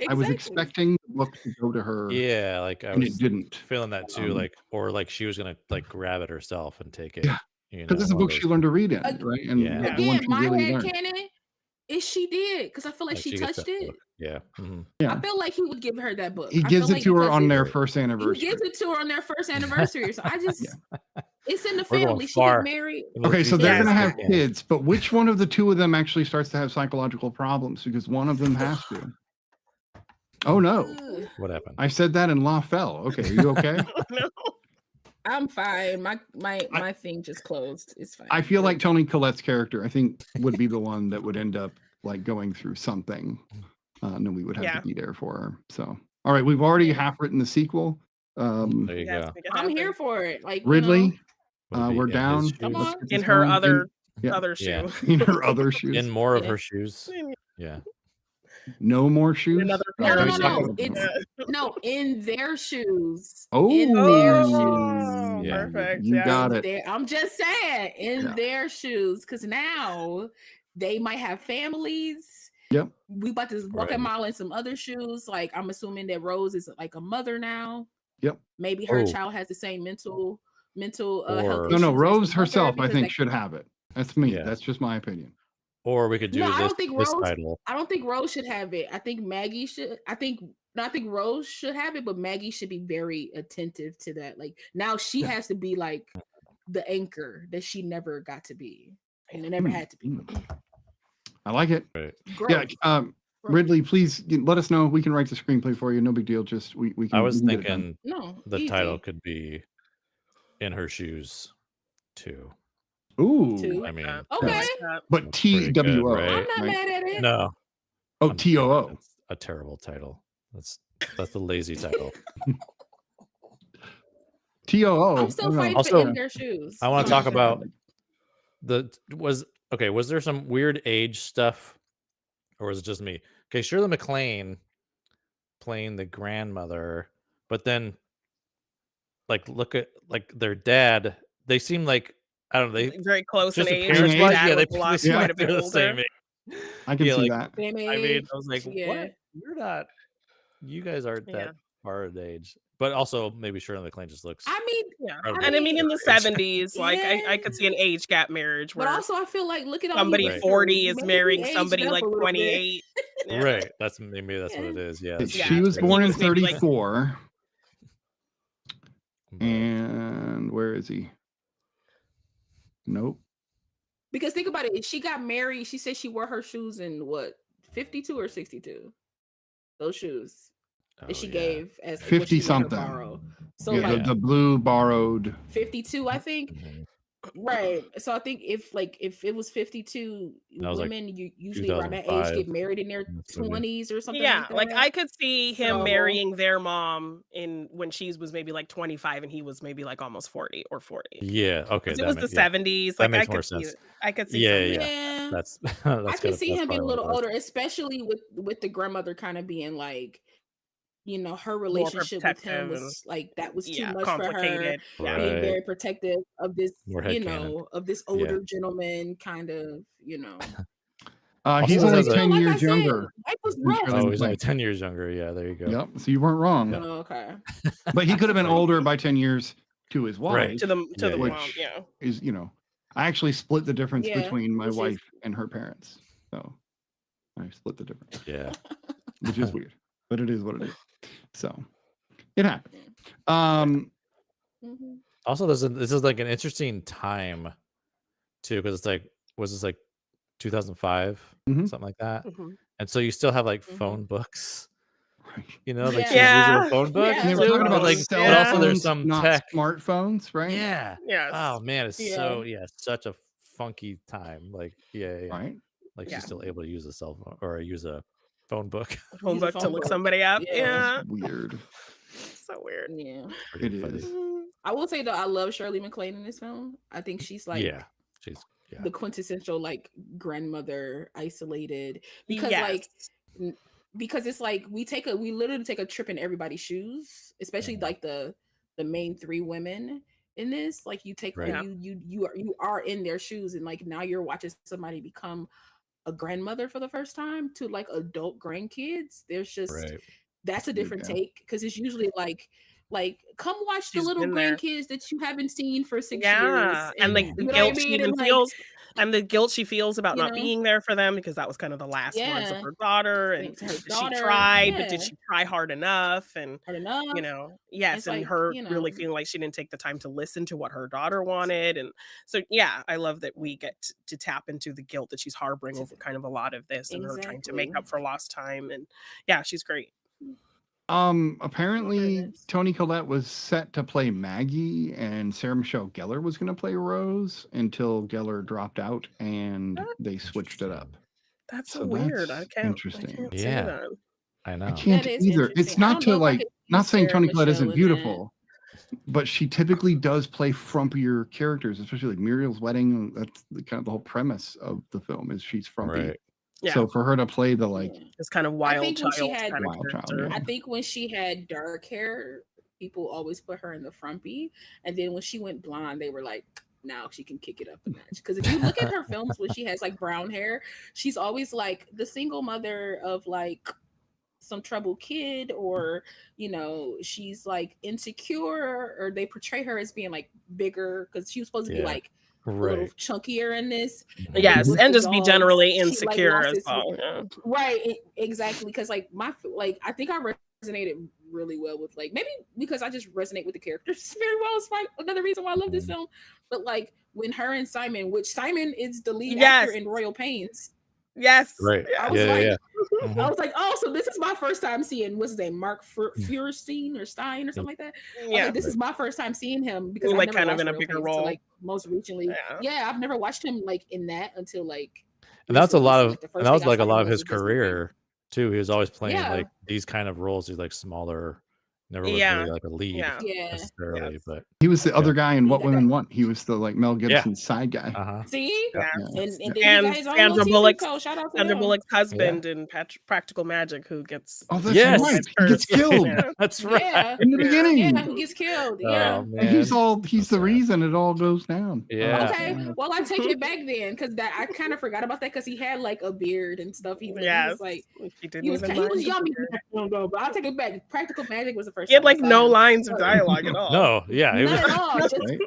I was Exactly. expecting the book to go to her, Yeah, like I and it was didn't. feeling that too, like, or like she was gonna like grab it herself and take it. Yeah, You know, because it's a one of book she those- learned to read in, Ag- right? And Yeah. it's the one Again, she my really head learned. canon is she did, because I feel like like she gets touched that it. book. Yeah. Mhm. Yeah, I feel like he would give her that book. he I gives feel it like to her because on it- their Right. first he anniversary. gives it to her on their first anniversary. So I just, it's in the We're going family. She far. get married. Okay, so they're Yes. gonna have Yeah. kids, but which one of the two of them actually starts to have psychological problems? Because one of them has to. Oh no, Ugh, What happened? I said that and La fell. Okay, are you okay? No. I'm fine. My thing just closed. It's fine. I feel like Toni Collette's character, I think, would be the one that would end up like going through something, and then we would have Yeah. to be there for her. So, all right, we've already half written the sequel. There you Yes, go. make it I'm happen. here for it. Like you know, Ridley, Would it be we're in his down. shoes? Come Let's on. get In this her going. other yeah. other shoe. In her other shoes. In more of Yeah. her shoes. Yeah. No more shoes. another No, pair no, of no, we no. talking It's no in their shoes. Oh. In their shoes. Oh, Yeah. perfect. You Yeah. got it. I'm just saying, in Yeah. their shoes, because now they might have families. Yep. We about to walk a Right. mile in some other shoes. Like I'm assuming that Rose is like a mother now. Yep. Maybe her Oh. child has the same mental health Or- No, issues no. as Rose the mother, herself, I because, think, like, should have it. That's me. Yeah. That's just my opinion. Or we could do No, I this, don't think this Rose- title. I don't think Rose should have it. I think Maggie should. I think Rose should have it, but Maggie should be very attentive to that. Like now she Yeah. has to be like the anchor that she never got to be and it never had to be. I like it. Right. Growth. Yeah. Growth. Ridley, please let us know. We can write the screenplay for you. No big deal. Just we can. I was we can get it done. thinking No, the easy. title could be In Her Shoes too. Ooh. Two. I mean, I Okay. like that. But That's pretty good, TWO. right? I'm not mad at it. no. Oh, I'm- TOO. That's a terrible title. That's the lazy title. TOO. I'm still fighting Also, for in their shoes. I want to So- talk about was there some weird age stuff, or was it just me? Okay, Shirley MacLaine playing the grandmother, but then like look at like their dad. They seem like I don't know. They Very close in just age. appearance His wise, dad yeah, was they a lot, yeah. quite a bit they're the older. same age. I can Yeah, see like, that. Same I mean, age. I was like, Yeah. what? You're not. You guys aren't Yeah. that far of age, but also maybe Shirley MacLaine just looks. I mean, Yeah. Incredible. And I mean, in the Age. 70s, like Yeah. I could see an age gap marriage but where also I feel like look at all somebody you Right. 40 is maybe marrying aged somebody up like a little bit. 28. Yeah. Right. That's what it is. Yeah. that's She Yeah, was but he born in was maybe, like- 34. But- And where is he? Nope. Because think about it, she got married. She said she wore her shoes in what 52 or 62. Those shoes oh, that she yeah. gave as 50 what she let her something. borrow. So Yeah, like the blue borrowed. 52, I think. Mhm. Right. So I think if it was 52 That was, like, women, you usually around that age 2005. get married in their That's what I mean. 20s or something. Yeah, like that. I could see him So- marrying their mom when she was maybe like 25 and he was maybe like almost 40 or 40. Yeah. Okay. 'Cause it was the yeah. 70s. That Like I makes more could see sense. it. I could see Yeah, something. Yeah. That's. I can see him being a probably little what it was. older, especially with the grandmother kind of being like, her relationship with him protective was like that was too Yeah, much for her. complicated. Yeah. Being Right. very protective of this, More headcanon. of this older gentleman, kind of, He's Also, only there's a- 10 like I years said, younger. life was than rough. Shirley Oh, he's only MacLaine. 10 years younger. Yeah. There you go. Yep. So you weren't wrong. Yeah. Oh, okay. But he could have been older by 10 years to his wife. Right. To the Yeah, mom, which yeah. is, I actually split the difference Yeah, between my which is- wife and her parents. So I split the difference, Yeah. which is weird, but it is what it is. So it happened. Mhm. Also, this is like an interesting time too, because it's like, was this like 2005, Mhm. something like that? Mhm. And so you still have like Mhm. phone books, Right. like she was Yeah. using a phone book. Yeah. And they were Too, talking about like, cell but also phones, there's some not tech. smartphones, right? Yeah. Yes. Oh man, it's Yeah. such a funky time. Like, yeah. Right. Like Yeah. she's still able to use a cell phone or use a phone book. phone Use a book to phone look book. somebody up. Yeah. Yeah, Weird. so weird. Yeah. It is. I will say though, I love Shirley MacLaine in this film. I think she's like Yeah, she's the quintessential like grandmother, isolated, because Yes. like because it's like we literally take a trip in everybody's shoes, especially like the main three women in this. Like you take Right. like you are in their shoes, and like now you're watching somebody become a grandmother for the first time to like adult grandkids. There's just right. that's a different Yeah. take, because it's usually like come watch the She's little been there. grandkids that you haven't seen for 6 Yeah, years, and the you know what guilt I she mean? even And like, feels, and the guilt she feels about you not know? being there for them, because that was kind of the last words of Yeah. her daughter, and Thanks to her she daughter, tried, but did yeah. she try hard enough? And Hard enough. you know, yes, It's and like, her you know, really feeling like she didn't take the time to listen to what her daughter wanted. And so yeah, I love that we get to tap into the guilt that she's harboring over kind of a lot of this, and her trying to make up for lost time. And yeah, she's great. Apparently Goodness. Toni Collette was set to play Maggie and Sarah Michelle Gellar was going to play Rose until Gellar dropped out and they switched it up. That's So weird. that's I can't interesting. say Yeah. that. I I know. can't That is either. It's interesting. I not don't to know if I like, could not see saying Sarah Toni Collette Michelle isn't in beautiful, but she typically does play frumpier characters, especially like Muriel's Wedding. That's kind of the whole premise of the film is she's frumpy. Right. Yeah, So for her to play the like Yeah. it's kind of I wild think when she child had kind of Wild child, character. yeah. I think when she had dark hair, people always put her in the frumpy, and then when she went blonde, they were like, now she can kick it up a notch. Because if you look at her films when she has like brown hair, she's always like the single mother of like some troubled kid, or you know, she's like insecure, or they portray her as being like bigger because she was supposed to be Yeah. like a little Right. chunkier in this. Mhm. then Yes, with and the just be dogs, generally she, like, insecure lost as its- well. Yeah. Right, exactly. Because like I think I resonated really well with like, maybe because I just resonate with the characters very well. It's like another reason why I love this film. But like when her and Simon, which Simon is the lead actor in Royal Pains. Yes. Right. I Yeah. was Yeah, like, yeah. I Mhm. was like, oh, so this is my first time seeing, what's his name, Mark Feuerstein or Stein or something like that. I was Yeah. like, this is my first time seeing him, because Like, I never kind of watched in a Royal bigger Pains until, role. like most recently. Yeah. Yeah, I've never watched him like in that until like. And that's a recently. lot So, of, like, the and first that was thing I like a saw lot him of was his with this movie. career too. He was always playing Yeah. like these kind of roles. He's like smaller, never was Yeah. really like a lead Yeah. Yeah. necessarily, Yes. but he was the other guy in He What got Women that- Want. He was the like Mel Gibson side guy. See, Yeah. Yeah. and then And he got his own Sandra little TV Bullock's show. Shout out to Sandra him. Bullock's husband in Practical Magic, who gets Oh, that's Yes. right. gets He gets cursed. killed Yeah. that's right. Yeah, in the Yeah. beginning. yeah, who gets killed? Yeah. Oh And man. he's That's the sad. reason it all goes down. Yeah. Okay, Yeah. well I take it back then, because that I kind of forgot about that, because he had like a beard and stuff. He Yes. was like He didn't he was even he was mind the yummy. beard. But I'll take it back. Practical Magic was the first. He had time I like saw no him. lines of dialogue at all. No, yeah. He None was, at all. Just Right?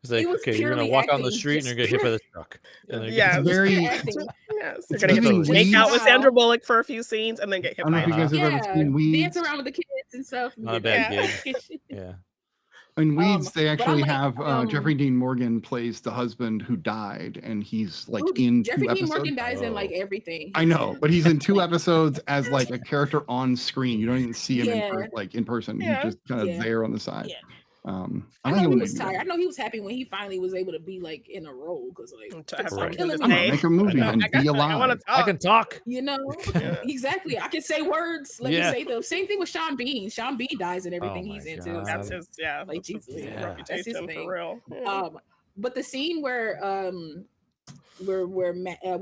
he's like, he was okay, you're gonna purely walk on the acting, street and just you're gonna hit by the truck. And then Yeah. It's just very. pure acting. Yes. It's You're gonna giving get to make out with Weeds. Sandra Bullock for a few scenes and then get I hit don't know by if you a guys truck. have ever Yeah, seen Weeds. dance around with the kids and stuff. Not a Yeah. bad gig. Yeah. In Weeds, they but actually I'm like, have Jeffrey Dean Morgan plays the husband who died, and he's like Ooh, in Jeffrey 2 Dean episodes. Morgan dies in like Oh. everything. I know, but he's in 2 episodes as like a character on screen. You don't even see him Yeah. in person. Yeah. He's just kind of Yeah. there on the side. Yeah. I I like know it he when was they do that. tired. I know he was happy when he finally was able to be like in a role, because like To have stop something killing to Come me. on, say. make a movie know. and I be want alive. to I talk. can talk. You know, Yeah. exactly. I can say words. Let Yeah. me say the same thing with Sean Bean. Sean Bean dies in everything Oh he's my into. God. That's so, his like that's his Jesus, Yeah. that's his reputation thing. for real. Yeah. But the scene where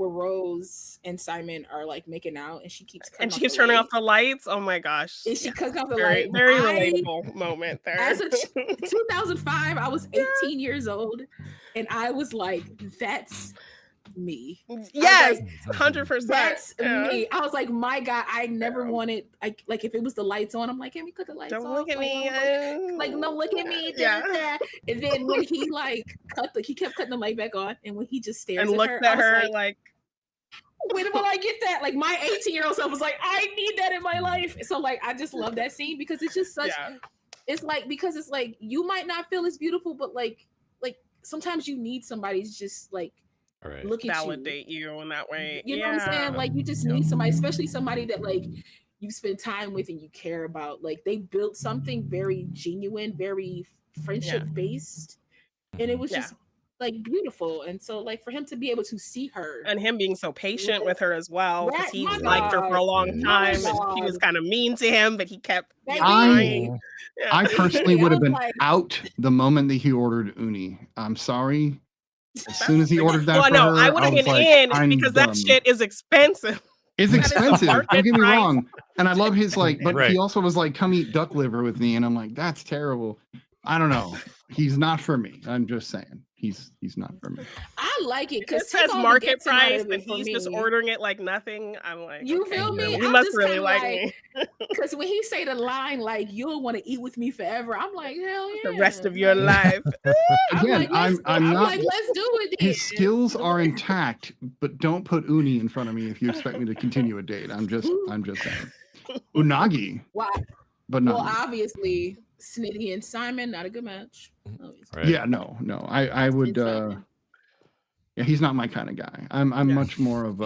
Rose and Simon are like making out, and she keeps And she keeps turning off the lights. Oh my gosh. and she cuts off the Very, light. very I- relatable moment there. As a 2005, I was 18 years old, and I was like, "That's me. Yes, like, 100%. That's Yeah. me." I was like, "My God, I never wanted like if it was the lights on, I'm like, can we cut the lights Don't off? look at Like, me. like no, look at me." Yeah. And then when he like he kept cutting the light back on, and when he just stares And at looked her, at I was her like, like, when will I get that? Like my 18-year-old self was like, I need that in my life. So like I just love that scene, because it's just such yeah. it's like, because it's like you might not feel as beautiful, but like sometimes you need somebody to just like All right. look at Validate you in that way. you know what I'm saying? Like you just Yeah. need somebody, especially somebody that like you spend time with and you care about. Like they built something very genuine, very friendship based, and it was Yeah. just like beautiful, and so like for him to be able to see her And him being so patient with her as well, because Right, he my liked her for a long God. My time, and she was God. kind of mean to him, but he kept Baby. trying. Yeah. I personally I would have was been like- out the moment that he ordered uni. I'm sorry. As soon as he ordered that Well, for no, her, I would have was been like, in I'm because that done. shit is expensive. It's That is the expensive. Don't market get me price. wrong. And I love his like, but Right. he also was like, come eat duck liver with me. And I'm like, that's terrible. I don't know. He's not for me. I'm just saying. He's not for me. I like it It because says market price, and he's just ordering it like nothing. I'm like, You okay, feel me? you I'm must just really kinda like like- me. Because when he say the line like "you'll want to eat with me forever," I'm like, hell yeah. The rest of your life. I'm Again, like, let's, I'm not. like, let's do it. His then. skills are intact, but don't put uni in front of me if you expect me to continue a date. I'm just saying. Unagi, Why? but not. Well, me. obviously, Snitty and Simon, not a good match. Right. Yeah, no. I would. It's Simon. Yeah, he's not my kind of guy. I'm Yeah. much more of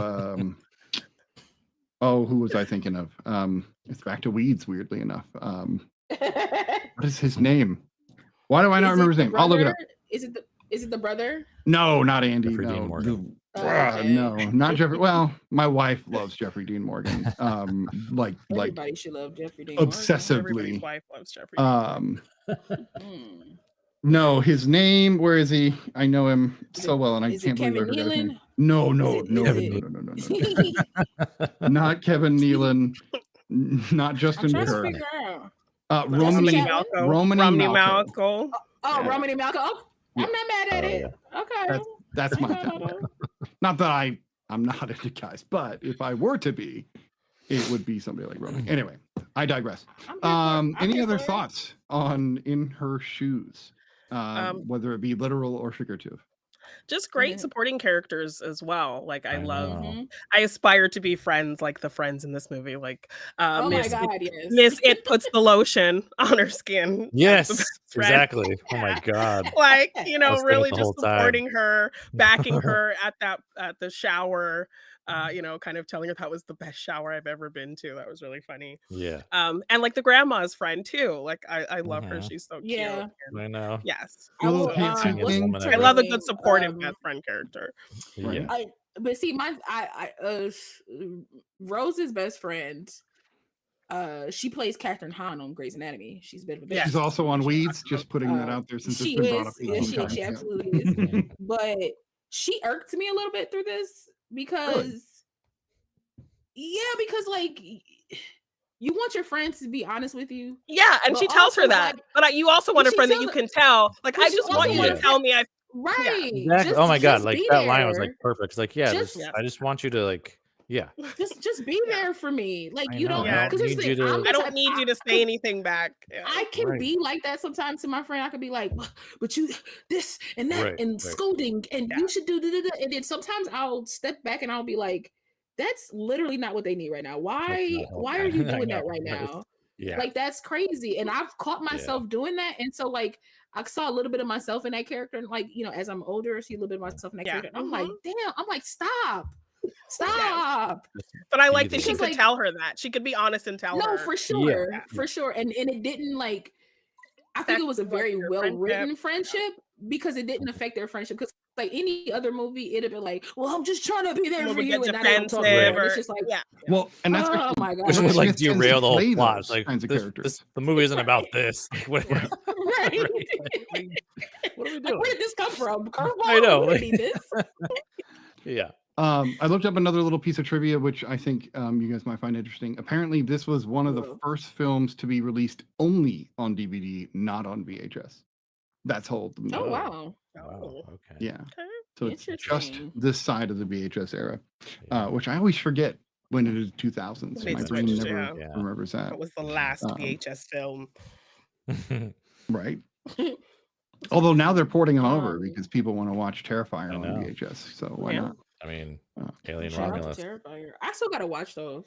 oh, who was I thinking of? It's back to Weeds, weirdly enough. What is his name? Why do I not Is remember it his the name? I'll look it up. brother? Is it the brother? No, not Andy. Jeffrey Dean No, Morgan. Okay. no, not Jeffrey. Well, my wife loves Jeffrey Dean Morgan. Like Everybody should love Jeffrey Dean Morgan. Everybody's obsessively. wife loves Jeffrey. Mm. No, his name. Where is he? I know him Is so well, and I is it can't believe I Kevin forgot his name. Nealon? No, Is it- not Kevin Nealon. Not I'm Justin trying to Bieber. figure out. Romany Chapman? Romany Malco. Malco. Oh, Yeah. Romany Malcolm. Oh, Yeah. I'm not mad at it. Okay. That's my kind of guy. Not that I'm not into guys, but if I were to be, it would be somebody like Roman. Anyway, I digress. Any other thoughts on In Her Shoes? Whether it be literal or figurative. Just great supporting characters as well. Like I love, know. I aspire to be friends like the friends in this movie. Like Oh Miss, my God, yes. Miss It puts the lotion on her skin. as the Yes, best friend. exactly. Oh my God. Like, I you know, was thinking really the just whole time. supporting her, backing her at the shower, you know, kind of telling her that was the best shower I've ever been to. That was really funny. Yeah, And like the grandma's friend too. Like I love her. Mhm. She's so Yeah. cute. I know. Yes. The little will, pantsuit what's thing. her I love a name? good supportive best friend character. Right. Yeah. But see, Rose's best friend, she plays Catherine Hahn on Grey's Anatomy. She's a bit of a bitch. Yes. She's also on Weeds, just putting that out there since She it's been brought is. up. a Yeah, few she times. Yeah. absolutely is. But she irked me a little bit through this because, because like you want your friends to be honest with you. Yeah, and But she tells her also, that. like, But you also want a she friend that tells you her- can tell. Like but I you just want also you want to a- tell me I Right. Exactly. Just- Oh my God. just Like be that line was there. like perfect. It's like, yeah, Just- I just want you to like, yeah. Just be there for me. Like I you know, don't I don't because need you to- I don't need you to say anything back. Yeah. I can Right. be like that sometimes to my friend. I could be like, but you this and that Right, and right. scolding and you should do da. And then sometimes I'll step back and I'll be like, that's literally not what they need right now. Why are you I doing know, that right right. now? Yeah. Like that's crazy. And I've caught myself doing that. And so like I saw a little bit of myself in that character. And like, you know, as I'm older, I see a little bit of myself in that Yeah. character. And I'm like, damn, I'm like, stop. But I Be like that she there. could Because, like- tell her that. She could be honest and tell No, her. for sure. Yeah. For sure. And it didn't like I think it was a Affect, like, very your well written friendship. friendship because it didn't affect their friendship. Because like any other movie, it'd have been like, well, I'm just trying to be there Or for would you, get and now they don't talk defensive anymore. or It's just like, yeah. Well, and that's oh actually my god, Which would like Smith tends to derail the whole play plot. those It's like kinds of characters. the movie isn't about Right. this. Like, what, right? what are we Like, doing? where did this come from? Curveball? I know, We like- didn't need this. Yeah. I looked up another little piece of trivia, which I think you guys might find interesting. Apparently, this was one of the Whoa. first films to be released only on DVD, not on VHS. That's whole. Oh wow. Wow. Okay. Yeah. So it's just Interesting. this side of the VHS era, Yeah. which I always forget when it is 2000s. They My brain switched, never yeah. remembers that. That was the last Um, VHS film. Right. Although now they're porting them over Um, because people want to watch Terrifier I on know. VHS. So why Yeah. not? I mean, Oh. Alien Shout out Romulus. to Terrifier. I still gotta watch those.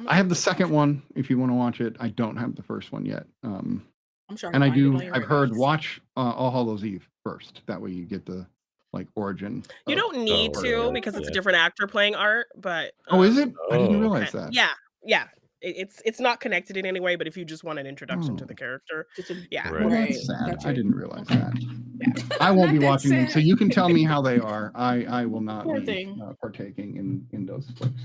I have the second one if you want to watch it. I don't have the first one yet. I'm sure. And I can find it do. on your I've heard Netflix. watch All Hallows Eve first. That way you get the like origin. You of- don't need Oh, to yeah. because it's a Yeah. different actor playing Art, but Oh, is it? I didn't Oh. realize that. Yeah. it's not connected in any way, but if you just want an introduction to the character, yeah. Well, Right. that's sad. Gotcha. I didn't realize that. I won't be Not that watching them, so sad. you can tell me how they are. I will not Poor be thing. partaking in those flicks.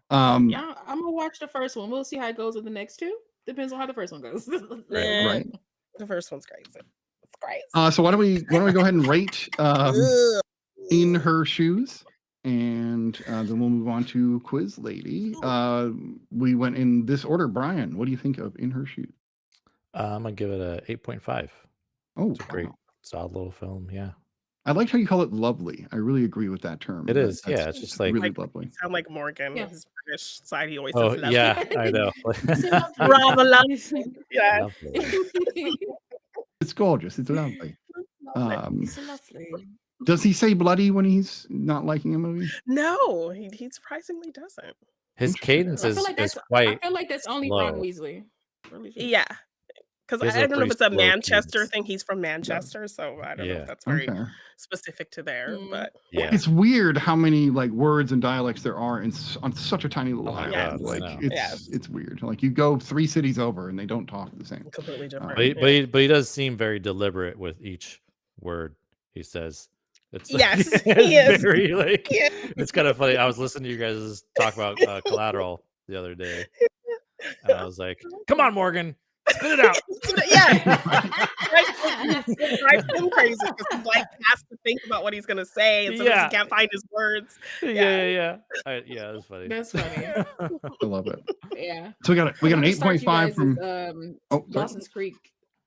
I'm gonna watch the first one. We'll see how it goes with the next two. Depends on how the first one goes. Right. The first one's great. It's great. So why don't we go ahead and rate In Her Shoes, and then we'll move on to Quiz Lady. We went in this order. Brian, what do you think of In Her Shoes? I'm gonna give it a 8.5. Oh, It's a great, solid little film. Yeah, I like how you call it lovely. I really agree with that term. it is. Yeah, That's it's just like, really lovely. You sound like Morgan. Yeah. His British side, he always oh says lovely. yeah, I know. Rather lovely. Yeah. Lovely. It's gorgeous. It's lovely. It's lovely. Does he say bloody when he's not liking a movie? No, he surprisingly doesn't. His cadence I is, feel like is that's quite. only Ron slow. Weasley. Really feel. Yeah. Because He has I a don't know if pretty it's a slow Manchester cadence. thing. He's from Manchester, so I don't know Yeah. if that's very Okay. specific to there. Mm. But Yeah. It's weird how many like words and dialects there are on such a tiny little Oh my island. God, I Like know. it's weird. Like you go 3 cities over and they don't talk the same. completely different. But he does seem very deliberate with each word he says. It's Yes, it's he is. very like Yeah. it's kind of funny. I was listening to you guys talk about Collateral the other day, and I was like, "Come on, Morgan, spit it out." Yeah. It drives him crazy because he like has to think about what he's gonna say, and sometimes Yeah. he can't find his words. Yeah. Yeah, that's funny. That's funny. I love it. Yeah. So we got an I'm about to start you 8.5 guys' from sorry. Dawson's Creek.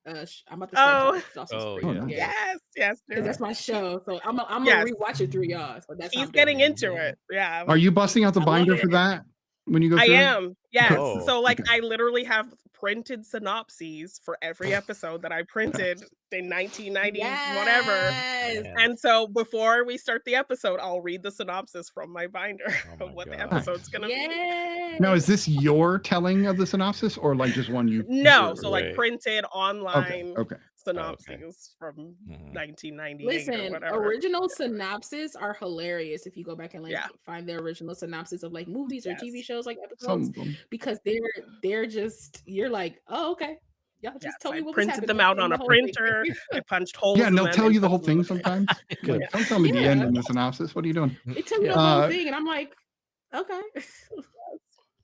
I'm about to start Dawson's Oh, Creek. yeah. Yes, yes, Because do that's it. my show. So I'm gonna Yes. rewatch it through y'all. So that's how He's I'm doing getting it. into it. Yeah. Are you busting out the I love binder it. for that when you go I through it? am. Yes. Oh, So like okay. I literally have printed synopses for every episode that I printed in 1990 whatever. Yes. Man. And so before we start the episode, I'll read the synopsis from my binder Oh of my what the God. episode's gonna be. Yes. Now, is this your telling of the synopsis or like just one you? No, drew? so like Wait. printed online Okay. synopses from Mhm. 1998 or Listen, whatever. original synopses are hilarious if you go back and like Yeah. find the original synopsis of like movies or Yes. TV shows, like Some episodes, of them. because they're just you're like, oh, okay. Y'all just Yes, tell me I what was printed them happening out on in a the whole thing. printer. I punched holes. Yeah, and in they'll them tell and you the put whole them thing in the- sometimes. Like, Yeah. don't tell me the end Yeah. in the synopsis. What are you doing? They tell you the whole Uh, thing, and I'm like, okay.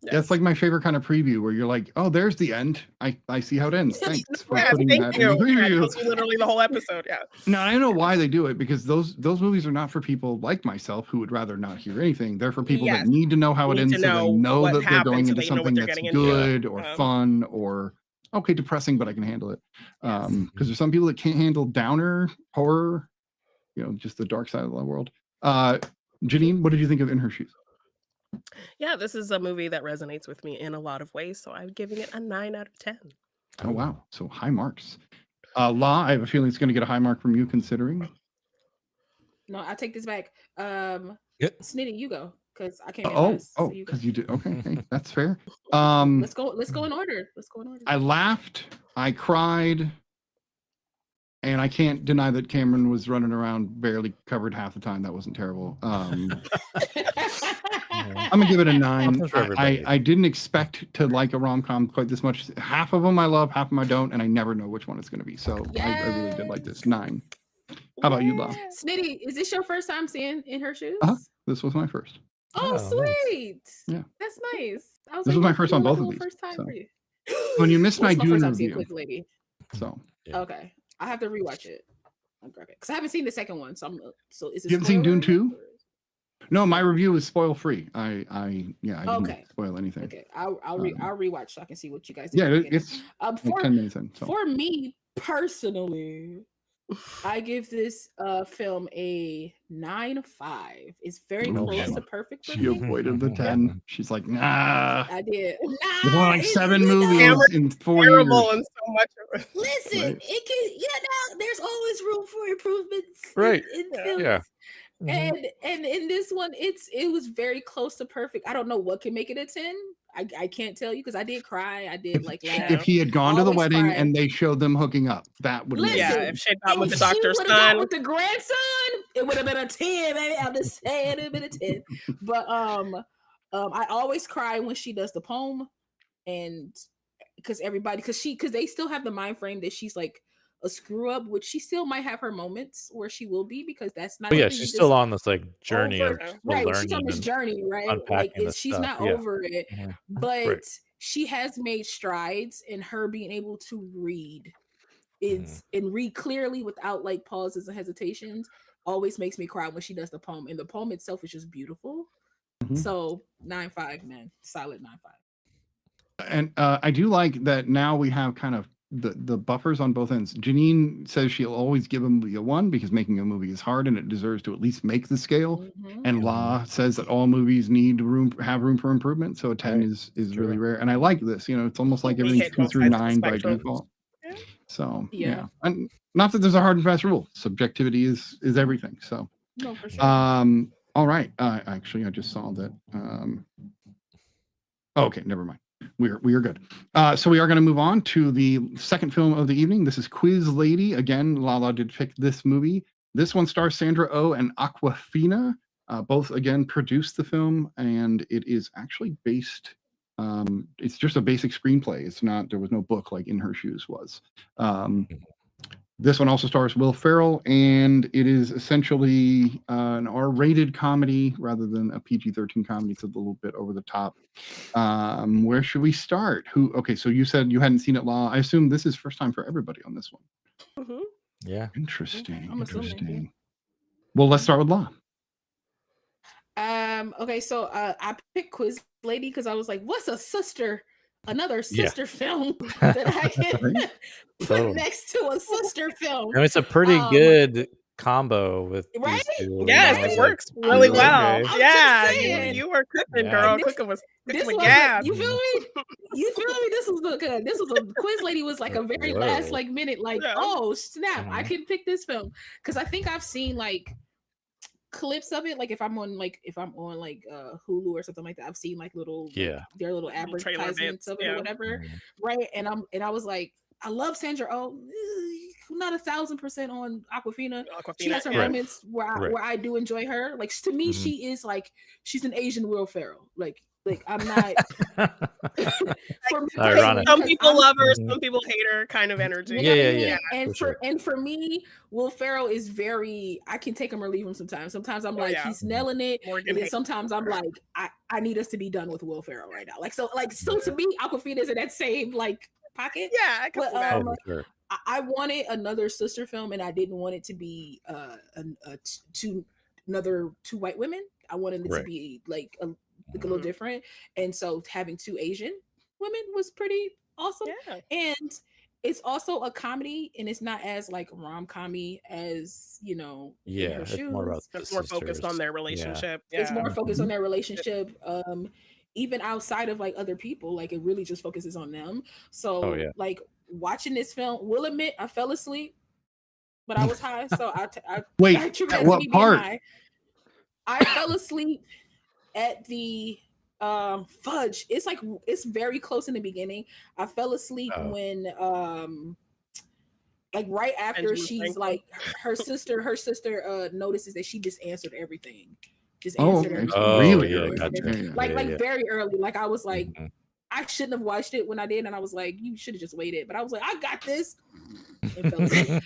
Yeah, it's like my favorite kind of preview where you're like, oh, there's the end. I see how it ends. Thanks for Yes, putting thank that you. in the Yeah, it preview. tells you literally the whole episode. Yeah. Now I know why they do it, because those movies are not for people like myself who would rather not hear anything. They're for people Yes. that need to know how it Need ends, to so they know know what that they're happened, going so into they know what something they're that's getting into. good or Um, fun or okay, depressing, but I can handle it. Yes. Because there's some people that can't handle downer horror, just the dark side of the world. Janine, what did you think of In Her Shoes? Yeah, this is a movie that resonates with me in a lot of ways, so I'm giving it a 9 out of 10. Oh wow, so high marks. Law, I have a feeling it's going to get a high mark from you, considering. No, I take this back. Yeah. Snitty, you go because I can't. Oh, so you go. because you did. Okay, hey, that's fair. Let's go in order. Let's go in order. I laughed, I cried, and I can't deny that Cameron was running around barely covered half the time. That wasn't terrible. I'm gonna give it a 9. Happens for everybody. I didn't expect to like a rom-com quite this much. Half of them I love, half of them I don't, and I never know which one it's gonna be. So I really did like this. 9. How about you, Law? Snitty, is this your first time seeing In Her Shoes? This was my first. Oh, Oh, nice. sweet. Yeah. That's nice. This was my first on both of little these, First time so. for you. When you missed Well, my it's first Dune time seeing review, Quick Lady. so Yeah. Okay, I have to rewatch it. Okay, because I haven't seen the second one, so is it? You haven't seen Dune spoiler 2? No, my review is spoil free. I didn't Okay. spoil anything. Okay, I'll rewatch so I can see what you guys. Yeah, did. it's like for 10 minutes in. So. for me personally, I give this film a 9.5. It's very Oh, close shit. to perfect for She me. avoided the 10. She's like, nah. I did. There's only like 7 movies Cameron in 4 Terrible years. and so much of it. Listen, Right. it can. There's always room for improvements. Right. In Yeah. films. Yeah. And in this one, it was very close to perfect. I don't know what can make it a 10. I can't tell you because I did cry. I did like laugh. If he had gone to the Always wedding cry. and they showed them hooking up, that would have Listen, Yeah, if she'd gone with the If she doctor's would've gone son. with the grandson, it would have been a 10, baby. I'm just saying it would have been a 10. But I always cry when she does the poem. and because they still have the mind frame that she's like a screw up, which she still might have her moments where she will be, because that's not. But yeah, something she's you still just on this like journey over of now. right. learning She's on this and journey, right? Like unpacking this she's stuff. not Yeah. over it, Mhm. but Right. she has made strides in her being able to read. Mm-hmm. It's and read clearly without like pauses and hesitations. Always makes me cry when she does the poem, and the poem itself is just beautiful. Mhm. So 9.5, man, solid 9.5. And I do like that now we have kind of the buffers on both ends. Janine says she'll always give a movie a 1 because making a movie is hard and it deserves to at least make the scale. Mhm. And La says that all movies need have room for improvement. So a 10 Right. is really True. rare. And I like this. You know, it's almost like We everything's hit 2 both through sides of the 9 by spectrum. default. Yeah. So Yeah. and not that there's a hard and fast rule. Subjectivity is everything. So No, for sure. all right. Actually, I just saw that. Okay, never mind. We are good. So we are going to move on to the second film of the evening. This is Quiz Lady. Again, Lala did pick this movie. This one stars Sandra Oh and Awkwafina. Both again produced the film, and it is actually based. It's just a basic screenplay. It's not. There was no book like In Her Shoes was. This one also stars Will Ferrell, and it is essentially an R-rated comedy rather than a PG-13 comedy. It's a little bit over the top. Where should we start? Okay, so you said you hadn't seen it, La. I assume this is first time for everybody on this one. Mhm. Yeah. Interesting. I'm assuming, Interesting. Well, let's start with La. Okay, so I picked Quiz Lady because I was like, what's another sister film that I can put Totally. next to a sister film? I mean, it's a pretty good combo with right? these two. Yes, Right? it works really Okay. well. I'm just Yeah, saying. you were cooking, Yeah. girl. This- Cooking was This with was gas. you feel me? You feel me? This was good. This was a Quiz Lady was like a very last Whoa. like minute, like, Yeah. oh snap, I Mhm. can pick this film. Because I think I've seen like clips of it, like if I'm on Hulu or something like that, I've seen like little their little Little trailer advertisements bits, of it yeah. or whatever, Mhm. right? And I was like, I love Sandra Oh, not 1,000% on Awkwafina. She has her yeah. moments where I do enjoy her. Like to me, Mhm. she is like she's an Asian Will Ferrell. Like I'm not. For me, Ironic. Some people love her, Mhm. some people hate her, kind of energy. You know what I Yeah. mean? And For sure. for me, Will Ferrell is very. I can take him or leave him sometimes. Sometimes I'm like yeah. he's nailing it, Morgan and then hates sometimes I'm like I need us to be done with Will Ferrell right now. So to me, Awkwafina's in that same like pocket. Yeah, I can But see that. Oh, for sure. I wanted another sister film, and I didn't want it to be two white women. I wanted it to Right. be like a little different, and so having 2 Asian women was pretty awesome. Yeah. And it's also a comedy, and it's not as like rom-commy as In Her It's more about Shoes. the It's more focused on sisters. their relationship. It's Yeah. more focused on their relationship. Even outside of like other people, like it really just focuses on them. So like watching this film, will admit I fell asleep, but I was high. So I Wait, I attribute at that to what me being part? high. I fell asleep at the fudge. It's very close in the beginning. I fell asleep when like right after Benjamin she's Franklin. like her sister notices that she just answered everything. Just Oh, answered okay. everything. Oh, Really yeah, early. gotcha. Yeah. Like very early. Like I was like, Mhm. I shouldn't have watched it when I did, and I was like, you should have just waited. But I was like, I got this. And fell asleep.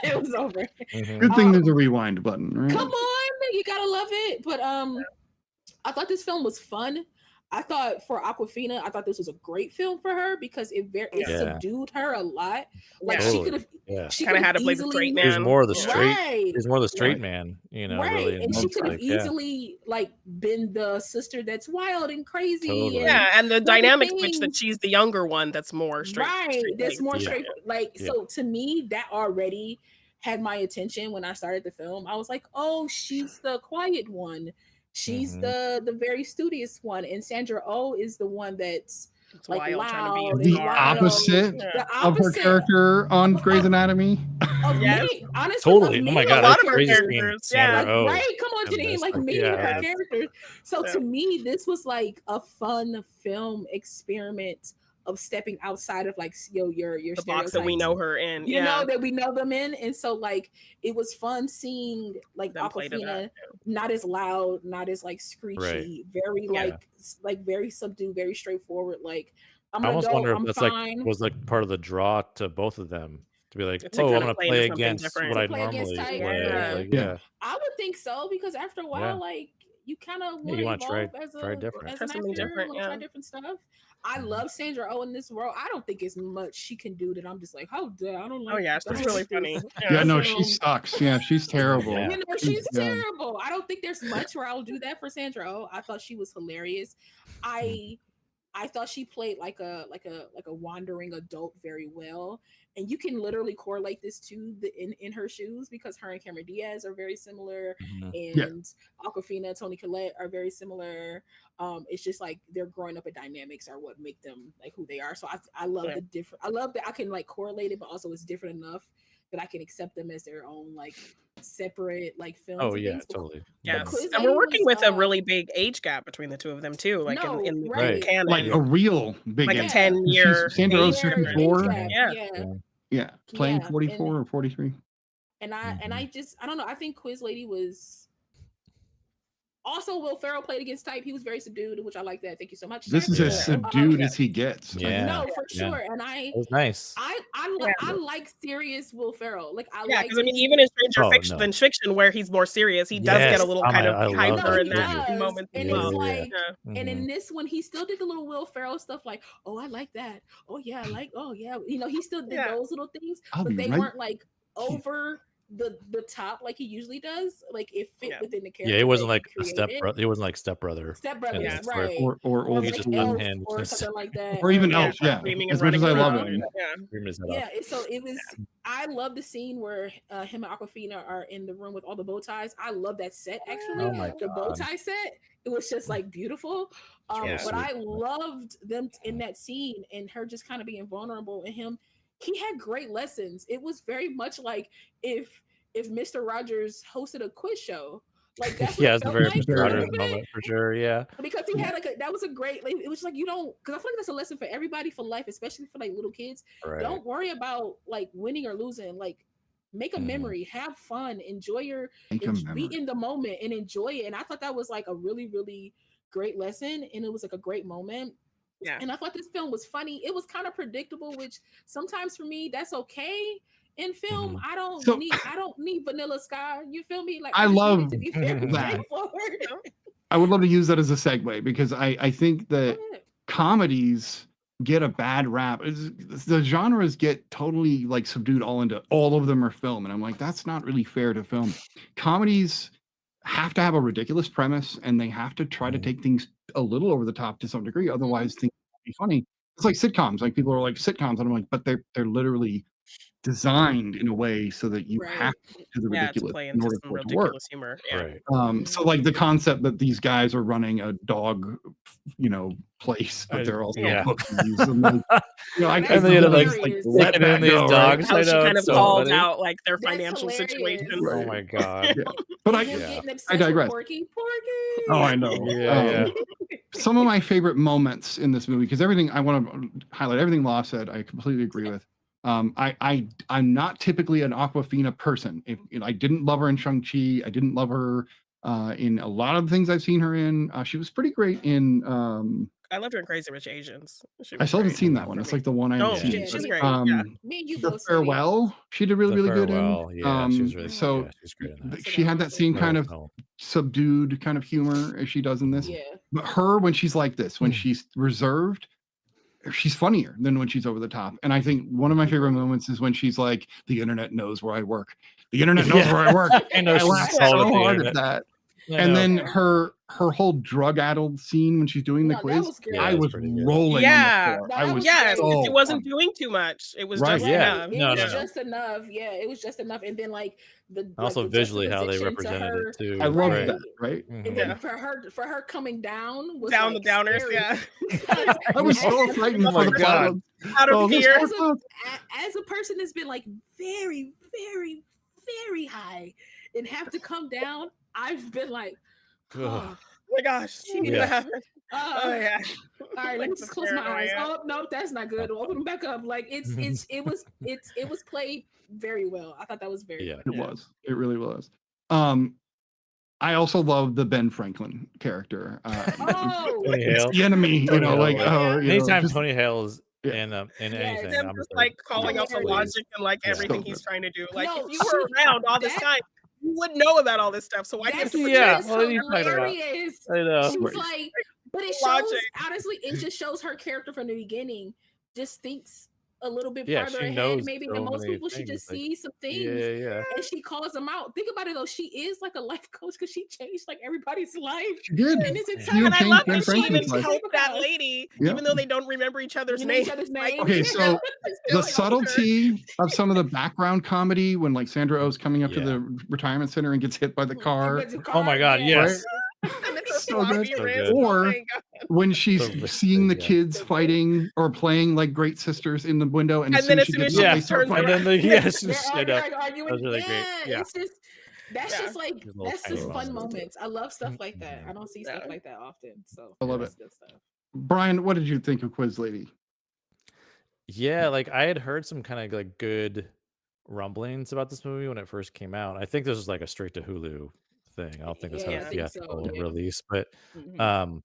It was over. Mhm. Good thing there's a rewind button, right? Come on, you gotta love it. But I thought this film was fun. I thought for Awkwafina, I thought this was a great film for her because it subdued her a lot. Like she could have, she kind of had to play the easily- straight man. He's more of the straight. Right. He's more the straight Right. man, Right, really. and she most, could have like, easily like been the sister that's wild and crazy. Totally. And Yeah, and the dynamic switch everything. that she's the younger one that's more straight. Right, that's more Yeah. straight. Like Yeah. so, to me, that already had my attention when I started the film. I was like, oh, she's the quiet one. She's Mhm. the very studious one, and Sandra Oh is the one that's It's like wild, trying to be loud in The the car. opposite Yeah. The of her opposite character on Grey's Anatomy. of Yes. many, honestly, Totally. of Oh many my of God, her a lot that's of her crazy characters. seeing characters, Sandra yeah. Like, Oh right? Come on, in Janine. this, Like like, many of her Yes. characters. So Yeah. to me, this was like a fun film experiment of stepping outside of like your the box that we know her in. You know, that we know them in. And so like it was fun seeing like Them play to Awkwafina that, not as loud, not as like screechy, very like very subdued, very straightforward. Like I'm I gonna almost go, wonder if I'm that's fine. was like part of the draw to both of them to be like, To oh, kind I'm of gonna play play into something against different. what I To play against normally type, play. yeah. Like, Yeah. I would think so, because after a while, like you kind of want you to wanna try evolve as different. as Try an something actor, different, want to try yeah. different stuff. I love Sandra Oh in this role. I don't think it's much she can do that I'm just like, how dare I don't like. Oh yeah, I she's don't really like this. funny. Yeah, no, You she know? sucks. Yeah, she's terrible. Yeah. You know, she's Yeah. terrible. I don't think there's much where I'll do that for Sandra Oh. I thought she was hilarious. I thought she played like a wandering adult very well, and you can literally correlate this to the in her shoes, because her and Cameron Diaz are very similar, and Awkwafina and Toni Collette are very similar. It's just like their growing up and dynamics are what make them like who they are. So I love the different. I love that I can like correlate it, but also it's different enough that I can accept them as their own like separate like films. Oh and yeah, things. totally. Yes, Quiz and we're Lady working was, with a really big age gap between the two of them too, like No, in right. canon, Like a real big like a age. 10-year Sandra Oh's age difference. 54. Yeah. Playing Yeah, 44 or 43. And I just I don't know. I think Quiz Lady was also Will Ferrell played against type. He was very subdued, which I like that. Thank you so much. This sir. is as subdued as he gets. Yeah. No, for sure. And It was nice. I like serious Will Ferrell. Like I Yeah, like because I mean, his- even in Stranger Oh, Fiction, no. than Fiction, where he's more serious, he does get Yes. a little Oh, kind I of love hyper that in that too. moment. And as it's well. like, Yeah. and in this one, he still did the little Will Ferrell stuff, like, oh, I like that. Oh yeah, I like. Oh yeah, you know, he still did those little things, I'll but be they right weren't like over the top like he usually does. Like it fit within the character. Yeah, it wasn't that like he a created. It wasn't like stepbrother. Stepbrothers, Yeah. right? Or old like just Elf unhinged. or something like that, or even Yeah, Elf. Yeah, screaming as and much as running I love around. him. Yeah. So it was. I love the scene where him and Awkwafina are in the room with all the bow ties. I love that set actually. Oh my The bow God. tie set. It was just like beautiful. Yeah. But I loved them in that scene and her just kind of being vulnerable, and him. He had great lessons. It was very much like if Mr. Rogers hosted a quiz show. Like that's what Yeah, it it's a felt very like. Mr. a Rogers little bit. moment for sure. Yeah. Because he had that was a great, like, it was like, you don't, because I feel like that's a lesson for everybody for life, especially for like little kids. Right. Don't worry about like winning or losing. Like make a memory, have fun, enjoy be in the moment and enjoy it. And I thought that was like a really, really great lesson, and it was like a great moment. Yeah. And I thought this film was funny. It was kind of predictable, which sometimes for me that's okay. In film, I don't need Vanilla Sky. You feel me? Like I just need love it to be very that. straightforward. I would love to use that as a segue, because I think that comedies get a bad rap. The genres get totally like subdued all into all of them are film, and I'm like, that's not really fair to film. Comedies have to have a ridiculous premise, and they have to try to take things a little over the top to some degree, otherwise things won't be funny. It's like sitcoms. Like people are like sitcoms, and I'm like, but they're literally designed in a way so that you have to do the ridiculous to play in into order some for it to work. ridiculous humor. Yeah. Right. So like the concept that these guys are running a dog, place, but they're also cookies. And then, and then you know, like let in that these go, dogs. How I she know, kind of it's so called funny. out like their That's financial hilarious. situation. Oh my God. But Getting obsessed I digress. with Porky. Oh, I know. Yeah. Some of my favorite moments in this movie, because everything I want to highlight, everything Law said, I completely agree with. I'm not typically an Awkwafina person. If I didn't love her in Shang-Chi, I didn't love her in a lot of the things I've seen her in. She was pretty great in I loved her in Crazy Rich Asians. I still haven't seen that one. It's like the one I haven't seen. She's great. Me and you The both. Farewell, she did really good in. She was really so good. She's great in that. she had that same kind of subdued kind of humor as she does in this. Yeah. But her, when she's like this, when she's reserved, she's funnier than when she's over the top. And I think one of my favorite moments is when she's like, the internet knows where I work. The internet knows where I work. I know, I she's laughed all so with the hard internet. at that. I And know. then her whole drug-addled scene when she's doing the No, that quiz, was good. I Yeah, was pretty good. rolling Yeah. on the floor. No, I that was was Yes, so because it wasn't pumped. doing too much. It was Right. just Yeah. enough. It No, was no, no. just enough. Yeah, it was just enough. And then like Also the visually how they juxtaposition to represented her, it too. I love Right. that, right? And Mhm. then for her coming down was Down like, the downers, scary. yeah. I was so frightened Oh my for the God. clouds. Out of Oh, this fear. poor cloud. As a person that's been like very, very, very high and have to come down, I've been like, Ugh. oh, Oh my gosh, she needed Yeah. to happen. Oh yeah. All right, let me Like just the close my eyes. paranoia. Oh no, that's not good. Open them back up. Like it was played very well. I thought that was very Yeah. funny. It was. It really was. I also love the Ben Franklin character. Oh, Tony It's Hale. the enemy, you Tony know, Hale, like like, just, Tony Hale is yeah. in anything, Him I'm just just like calling out the hilarious. logic and like Yeah. everything So he's good. trying to do. Like No, if you were around all this that- time, you wouldn't know about all this stuff. So why do you have That's to Yeah, just what are you talking about? hilarious. I know. She was Right. like, but it shows Logic. honestly, it just shows her character from the beginning. Just thinks a little bit Yeah, farther she ahead, knows maybe so than most many people. She things, just like, sees some things. Yeah. And she calls them out. Think about it though. She is like a life coach because she changed like everybody's life. She did. And this She entire And I changed love Ben that she even Franklin's life. helped that lady, Yeah. even though they don't remember each other's You know names. each other's Like, names. Okay, so the like, subtlety of some of the background comedy when like Sandra O's coming up to Yeah. the retirement center and gets hit by the car, Oh my God, yes. and then her So good. floppy So wrist. good. Oh Or my God. when she's The wrist seeing the thing, yeah. kids fighting or playing like great sisters in the window, and as And soon then as as she soon gets as up, she they Yeah, start turns and fighting. then yes, They're straight up. arguing. That was really great. Yeah. It's just that's Yeah. just like These little that's tiny just fun moments. moments. I love stuff like that. I don't see stuff Yeah. like that often. So I love that's it. good stuff. Brian, what did you think of Quiz Lady? Yeah, like I had heard some kind of like good rumblings about this movie when it first came out. I think this was like a straight to Hulu thing. I don't think this Yeah, had I a think so, theatrical yeah. release, but Mhm.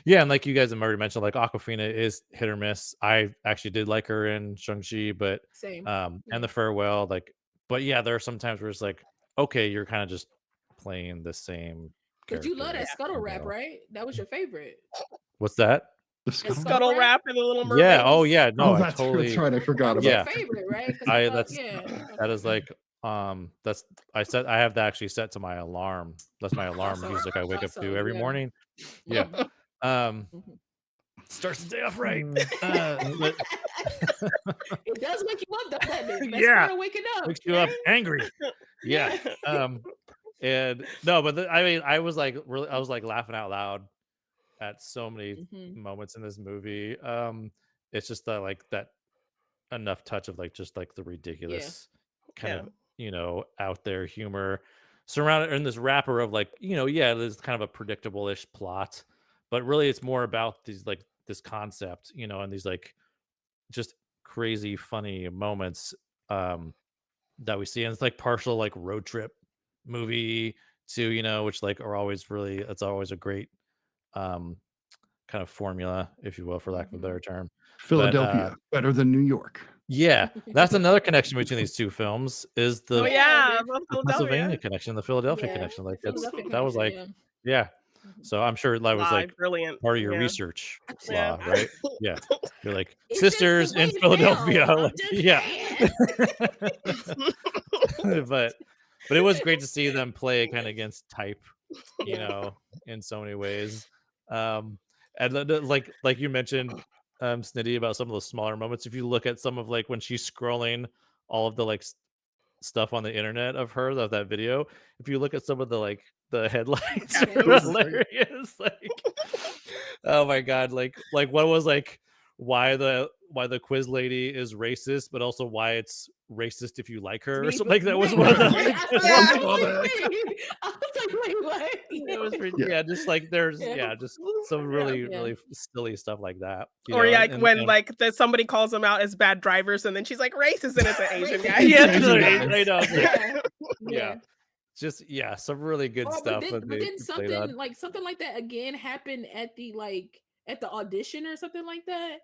yeah, and like you guys have already mentioned, like Aquafina is hit or miss. I actually did like her in Shang-Chi, but Same. and the Farewell, like, but yeah, there are some times where it's like, okay, you're kind of just playing the same But you love character, that scuttle you rap, know. right? That was your favorite. What's that? The The Scuttle? Scuttle Rap and the Little Mermaid. Yeah, oh yeah, no, Oh, I that's totally right. I forgot That was about yeah. your favorite, right? 'Cause I thought, that's yeah. that is like that's I have that actually set to my alarm. That's my alarm Also- music I wake up to also, every yeah. morning. Yeah. Mhm. Starts the day off right. But It does wake you up, doesn't it? That's Yeah. part of waking up. makes you up right? angry. Yeah. And no, but I mean, I was like laughing out loud at so many Mhm. moments in this movie. It's just that like that enough touch of like just like the ridiculous kind Yeah. of, you know, out there humor surrounded in this wrapper of like, you know, yeah, there's kind of a predictable-ish plot, but really it's more about these like this concept, you know, and these like just crazy funny moments that we see. And it's like partial like road trip movie too, you know, which like are always really, it's always a great kind of formula, if you will, for lack of a better term. Philadelphia, better than New York. Yeah, that's another connection between these two films is the Oh Yeah, yeah, the- well, the Pennsylvania Philadelphia. connection, the Philadelphia Yeah, connection. Like the that's Philadelphia that was like, connection, yeah. Mhm. So I'm sure that was Live, like brilliant. part of your Yeah. research, Yeah. Law, right? Yeah, you're like It's just the sisters way in it Philadelphia. felt, I'm Like, just yeah, saying. but it was great to see them play kind of against type, you Yeah. know, in so many ways. And like you mentioned, Sniddy, about some of the smaller moments. If you look at some of like when she's scrolling all of the like stuff on the internet of her of that video, if you look at some of the like the headlines, Yeah, are it was hilarious. Like, oh my god, like what was like why the quiz lady is racist, but also why it's racist if you like her or something like that was one of the like, I was like, wait, what? it was Yeah. yeah, just like there's Yeah. just some really Yeah. really silly stuff like that, you Or know, yeah, like and- when and- like somebody calls them out as bad drivers, and then she's like racist, and it's an Asian guy. yeah, Asian no, guy. I know, Yeah. yeah, just yeah, some really good Oh, stuff. but when then they played something on. like that again happened at the audition or something like that.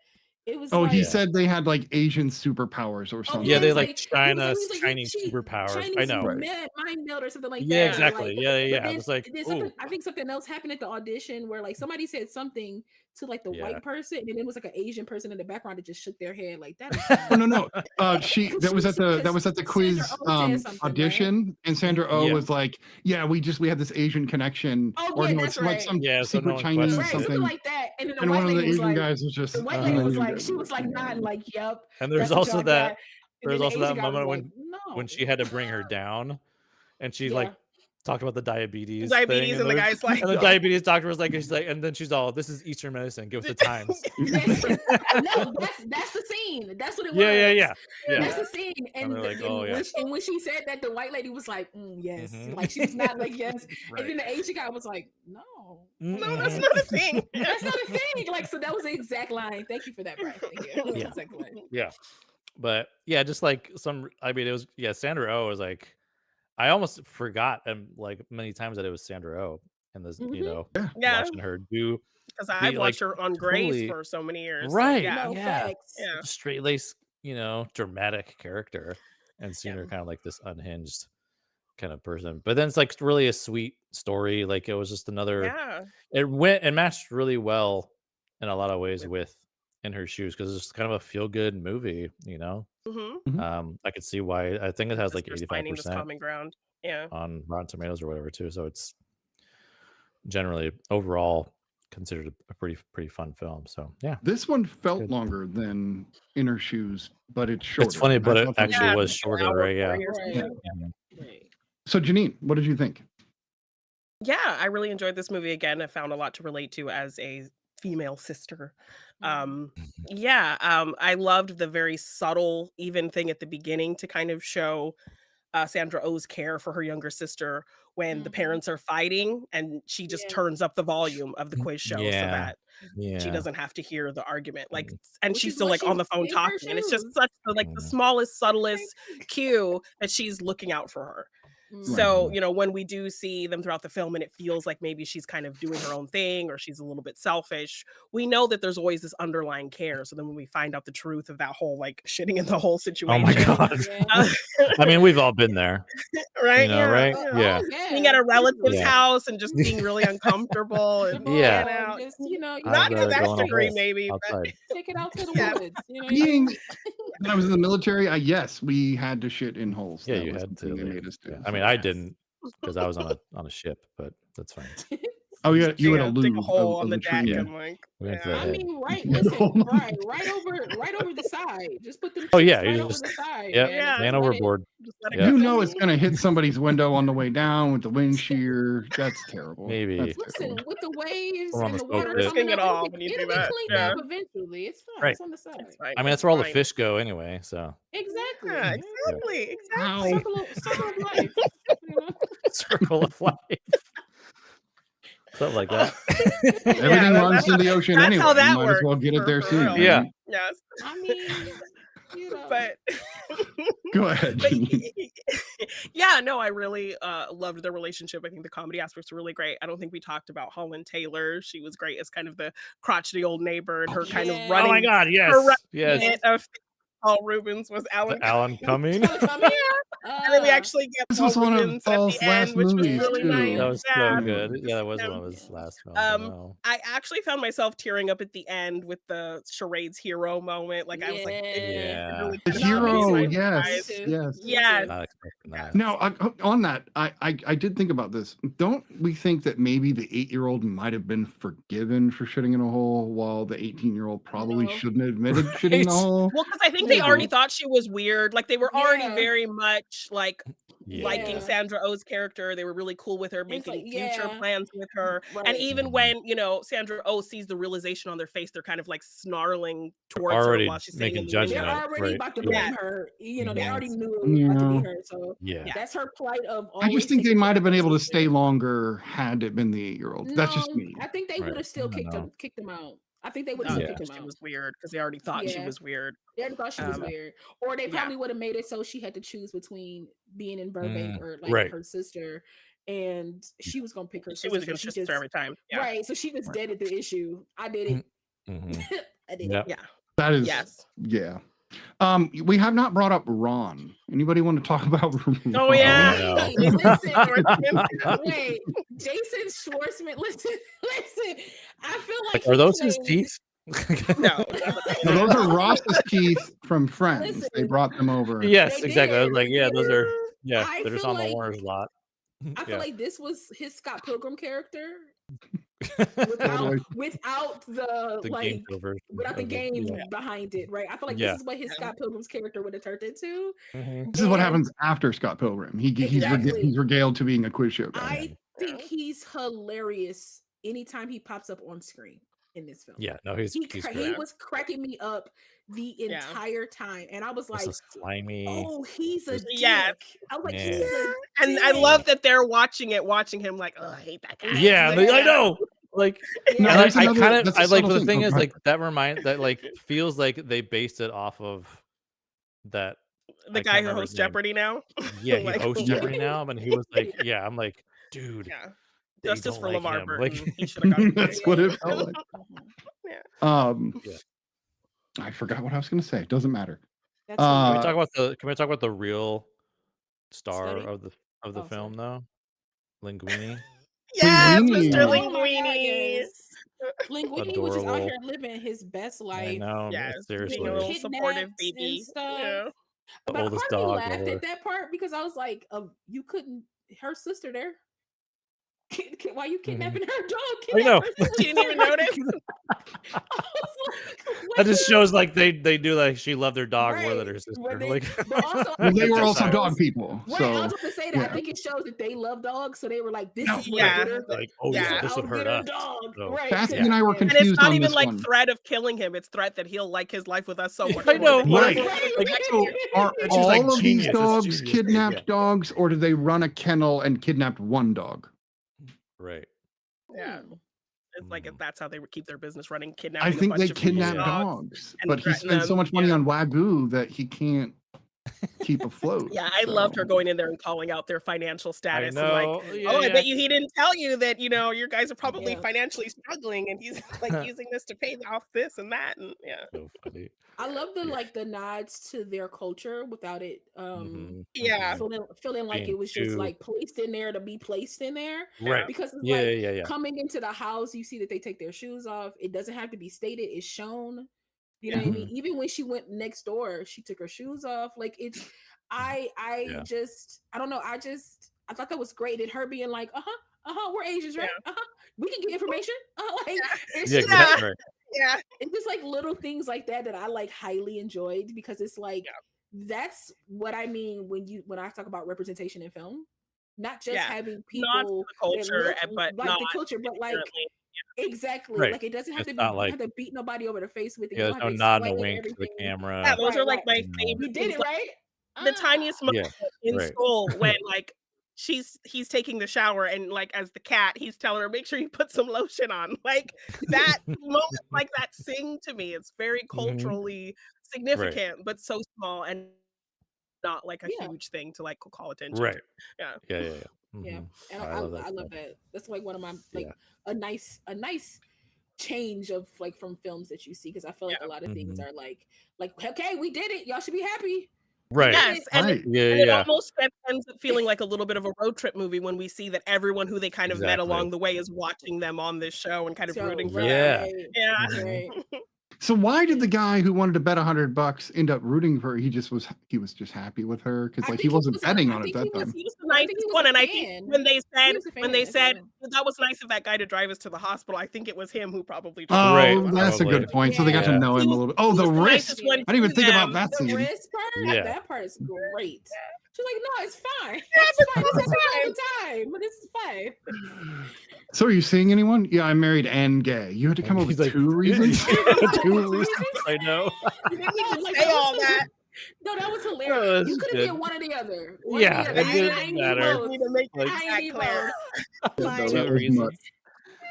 It was Oh, like, he said they had like Asian superpowers or something. Yeah, they it's like he China was like, Chinese she- superpowers. I Chinese know. Right. mind meld or something like Yeah, that. exactly. Like, Yeah, but yeah. then- It was like, then ooh. something, I think something else happened at the audition where like somebody said something to like the Yeah. white person, and then it was like an Asian person in the background that just shook their head like that. Is Oh no. That was at the quiz Sandra Oh said something, right? audition, and Sandra Oh Yeah. was like, "Yeah, we had this Asian connection." Oh, or yeah, no, that's it's like right. some Yeah, so no secret one Chinese questioned Right, it. something like that. And then the and white one of the lady was Asian like, guys was just the white lady was like, she was like nodding, like, "Yep." And there's that's what also y'all that got. And then the that Asian guy was moment like, no. when she had to bring her down, and she like talked about the diabetes, Diabetes, thing, and the guy's like, and the diabetes doctor was like, she's like, and then she's all, "This is Eastern medicine. Get with the times." No, that's the scene. That's what it was. Yeah. That's the scene. And they're like, "Oh, yeah." And when she said that, the white lady was like, yes. Mhm. Like she was not like yes. Right. And then the Asian guy was like, no. no, that's not a thing. That's not a thing. Like, so that was the exact line. Thank you for that, Brian. Thank you. That was the Yeah. exact line. Yeah. But yeah, just like it was, Sandra Oh was like, I almost forgot like many times that it was Sandra Oh and this, Yeah. watching her do, Because I've watched her on Grace totally- for so many years. right. So, yeah. No Yeah. facts. Yeah. Straight laced, dramatic character, and seeing her kind of like this unhinged kind of person. But then it's like really a sweet story. Like it was just another, Yeah. it went and matched really well in a lot of ways with In Her Shoes, because it's just kind of a feel good movie, Mm-hmm. I could see why. I think it has like Sisters finding this 85% common ground. Yeah. on Rotten Tomatoes or whatever too. So it's generally overall considered a pretty fun film. So yeah, This one felt Good. longer than In Her Shoes, but it's shorter. it's funny, and but I it thought that actually Yeah, was it's an shorter, hour, right? Yeah. 40 or something. Right. So Janine, what did you think? Yeah, I really enjoyed this movie again. I found a lot to relate to as a female sister. I loved the very subtle, even thing at the beginning to kind of show Sandra Oh's care for her younger sister when the parents are fighting, and she just turns up the volume of the quiz show so that she doesn't have to hear the argument. Like, and Which she's is still what like on the she's phone in her talking, and it's just shoes. such the smallest, subtlest cue that she's looking out for her. So, when we do see them throughout the film and it feels like maybe she's kind of doing her own thing or she's a little bit selfish, we know that there's always this underlying care. So then when we find out the truth of that whole like shitting in the whole Oh situation. my god! I mean, we've all been there, right? right? Yeah. Being at a relative's house and just being really uncomfortable and out. Just, Not to that going degree, hole maybe, but outside. take it out to the woods. Being when I was in the military, yes, we had to shit in holes. Yeah, That you was had something to. they made us do. Yeah. I mean, I didn't because I was on a ship, but that's fine. Oh, you had a dig loo a hole on the tree. deck Yeah. and like. We went to Yeah. the I head. mean, right over the side. Just put them. Oh, yeah, right you over just- the side. Yep. man. Yeah, Just Man let it- overboard. Just let it Yeah. You go. know it's going to hit somebody's window on the way down with the wind shear. That's terrible. Maybe. That's Listen, terrible. with the waves Or on and the the water smoke pit. coming Risking it up, all when you do it'll be that. cleaned Yeah. up eventually. It's fine. Right. It's on the side. It's fine. I mean, that's where all the Fine. fish go anyway. So Exactly. Yeah, exactly. Ow. Circle of life. circle of life, something like that. Everything runs to the ocean that's anyway. how that You might as well works, get it there for soon. real. Yeah. right? Yes. I mean, But Go ahead. but Janine. yeah, no, I really loved their relationship. I think the comedy aspects were really great. I don't think we talked about Holland Taylor. She was great as kind of the crotchety old neighbor and her kind of Yeah. running. Oh my god! Yes. her running Yes. bit of Paul Rubens was Alan. Alan Cumming. And then we actually get This Paul was one of Rubens at Paul's the last end, which was movies, really too. nice. That was Yeah. so good. Yeah, that was Him. one of his last films. I know. I actually found myself tearing up at the end with the charades hero moment. Like I was like, Yeah. really The kind of hero, made my yes, eyes. yes. Yes. Not expecting that. Now, on that, I did think about this. Don't we think that maybe the 8-year-old might have been forgiven for shitting in a hole, while the 18-year-old probably No. shouldn't have admitted shitting in a hole? Well, because I think they already Maybe. thought she was weird. Like they were already Yeah. very much like liking Yeah. Sandra Oh's character. They were really cool with her, It's making like, future yeah. plans with her. And Right. even when, Sandra Oh sees the realization on their face, they're kind of like snarling towards Already her while she's sitting making in the judgment. They're window. already Right. about to Yeah. blame her. They already knew it was Yeah. about to be her. So Yeah. that's her plight of. I just think they might have been able to stay longer had it been the 8-year-old. That's just me. I think they Right. would have still I don't kicked him out. I think they would Oh, have Yeah. still kicked she him out. was weird because they already thought she Yeah. was weird. They already thought she was weird, or they yeah. probably would have made it so she had to choose between being in Burbank or like right. her sister, and she was gonna pick her She sister. was so gonna she sister just every time. Yeah. right. So she just deaded the issue. I did it. Mhm. I did Yep. it. Yeah. That is, Yes. yeah. We have not brought up Ron. Anybody want to talk about Ron? Oh yeah. no. Hey, listen, wait, Jason Schwartzman. Listen. I feel like Are those he's his playing- teeth? No. No, those are Ross's teeth from Friends. They Listen. brought them over. Yes, They exactly. I was did. like, yeah, those are. Yeah, I they're just feel on the like- Warner's lot. I feel like this was his Scott Pilgrim character. without the The like game show version without the of it, game yeah. behind it, right? I feel like Yeah. this is what his Scott Pilgrim's character would have turned into. Mhm. This is what And happens after Scott Pilgrim. He's Exactly. he's regaled to being a quiz show guy. I think he's hilarious anytime he pops up on screen in this film. Yeah, no, he's He great. was cracking me up the entire time, and I was like, This is slimy. "Oh, he's a dick." Yes. I was like, Yeah. "He's a And I dick." love that they're watching him like, oh, I hate that guy. Yeah, Like, I know. Like, No, and that's I another- kind of, that's a I like. subtle But the thing. thing Oh, is, go like, that like feels like they based it off of that. the I guy can't who remember hosts his name. Jeopardy now. Yeah, he Like, hosts yeah. Jeopardy now, and he was like, yeah, I'm like, dude, Yeah. they Justice don't for like Lamar him. Burton. Like, He should have gotten That's what it felt like. Yeah. Yeah. I forgot what I was going to say. It doesn't matter. That's Can we hilarious. talk about the real star Study? of the Oh, film though? Linguini. Yes, Linguini. Mr. Oh my God, Linguini. yes. Linguini was just out Adorable. here living his best I life. know, Yes, seriously. being a little Kidnapped supportive and baby. stuff. Yeah. The But oldest part of me dog laughed ever. at that part because I was like, you couldn't, her sister there. Why you kidnapping her dog? I know. She didn't even notice. I was like, That just shows like they do like she loved their dog more than Right, her sister. but they- Like, but also- Well, they were It also shows- dog people. Right, I So was going to say that. I yeah. think it shows that they love dogs, so they were like, "This No. is what Yeah. get her. like, oh Yeah. yeah, this would I'll hurt get her us. dog." So- Right? Cassie 'cause- and I were And it's confused not on even this like one. threat of killing him. It's threat that he'll like his life with us so much. I know, more than he right. will. Like, So are And she's like, all of "Genius, these it's dogs genius." kidnapped Yeah. dogs, or did they run a kennel and kidnapped one dog? Right. Yeah. It's like Mm. that's how they would keep their business running. Kidnapping. I a think bunch they of people's kidnap Yeah. dogs, and but he threaten spends so them. much money Yeah. on Wagyu that he can't keep afloat. Yeah, I loved her so- going in there and calling out their financial I status and like, know. Yeah, oh, I yeah. bet you he didn't tell you that, you guys are probably Yeah. financially struggling and he's like using this to pay off this and that. And yeah. So funny. I love the Yeah. like the nods to their culture without it Mhm, Yeah. mhm. feeling like Being it was just too- like placed in there to be placed in there. Right. Because it's Yeah, like yeah. coming into the house, you see that they take their shoes off. It doesn't have to be stated, it's shown. You know what I mean? Even when she went next door, she took her shoes off. Like it's I Yeah. just I don't know. I thought that was great. And her being like, we're Asians, right? We can get information. Like it's Yeah, just exactly. Right. Yeah. it's just like little things like that that I like highly enjoyed because it's like that's what I mean when I talk about representation in film. Not just Yeah. having Not people the culture, that look but like not the culture, but like inherently. exactly Right. like it doesn't have It's to be not you like- have to beat nobody over the face with it. Yeah, You there's don't no have to nod and a explain wink to the everything. camera. Yeah, those Right, are like my right. favorite. You did things, it like, right. the tiniest Yeah, moment in right. school when like he's taking the shower and like as the cat he's telling her make sure you put some lotion on. Like that moment, like that sing to me, it's very culturally significant but so small and not like a Yeah. huge thing to like call attention Right. to. Yeah. Yeah. Yeah, Mhm. and I I love that love stuff. that. That's like one of my like Yeah. a nice change of like from films that you see because I feel like a lot of things Mhm. are like okay, we did it. Y'all should be happy. Right. Yes, and Right. Yeah, and it yeah. almost ends up feeling like a little bit of a road trip movie when we see that everyone who they kind of met Exactly. along the way is watching them on this show and kind of So, rooting for right, them. Yeah. Yeah. Mhm. right. So why did the guy who wanted to bet $100 end up rooting for her? He was just happy with her because I like think he he wasn't was a- betting I on it think that he was- time. He was the I think he nicest was one, a and I fan. think when they said was a when they fan, said yeah. that was nice of that guy to drive us to the hospital, I think it was him who probably. Oh, Right, that's a probably. good point. So they got to Yeah. know him a little bit. Oh, He the was the wrist. nicest one I didn't even to think about them. that The scene. wrist part, Yeah. that part is great. She's like, no, it's fine. Yeah, It's fine. it's This happens all fine. the time, but this is fine. So are you seeing anyone? Yeah, I'm married and gay. You had to come up He's with like, 2 reasons. 2 reasons. I know. You didn't even Like, say that was all so- that. No, that was Oh, hilarious. that's You could have good. did one or the other. One Yeah, or the it other. didn't I ain't matter. need both. Need to make Like, I that ain't need clear. both. Like, No, 2 that was reasons. nuts.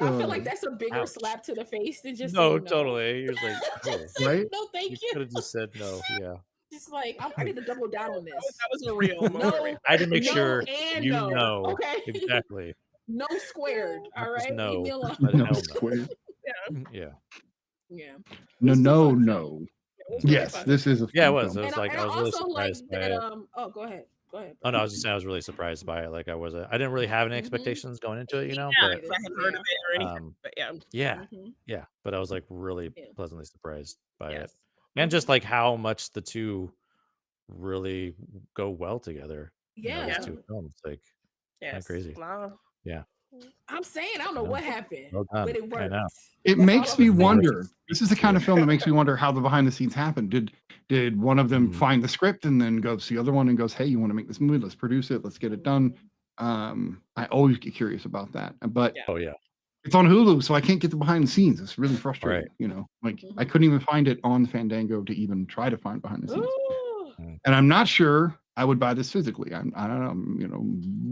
I feel like that's a bigger Ouch. slap to the face than just No, saying no. totally. You're like, oh, Just like, Right? no, thank you you. could have just said no. Yeah. Just like I need to double down on this. That was a real moment. No, I had to make no sure and you no. know. Okay. Exactly. No squared. Not All just right. no. Leave me alone. Let No hell know. square. Yeah. Yeah. No, This was a no, fun no. film. It was really Yes, fun. this is a Yeah, it fun was. film. It was And like I I was really also like surprised by that. it. Oh, go ahead. Go ahead. Oh no, I was just saying I was really surprised by it. Like I didn't really have any Mhm. expectations going into it, you know. Yeah, But 'cause I hadn't heard of it or anything. um, But yeah. yeah, Mhm. yeah. But I was like really Yeah. pleasantly surprised by it, Yes. and just like how much the two really go well together. Yeah. Those 2 films, like Yes. crazy. Wow. Yeah. I'm saying I don't know what happened, Well done. but it I worked. know. It That's all makes I'm me saying. wonder. This is the kind of film that makes me wonder how the behind the scenes happened. Did one of them find the script and then goes to the other one and goes, "Hey, you want to make this movie? Let's produce it. Let's get it done." I always get curious about that, but Oh yeah. it's on Hulu, so I can't get the behind the scenes. It's really frustrating. Right. You know, like I couldn't even find it on Fandango to even try to find behind the scenes. Ooh. And I'm not sure I would buy this physically. I don't know. You know,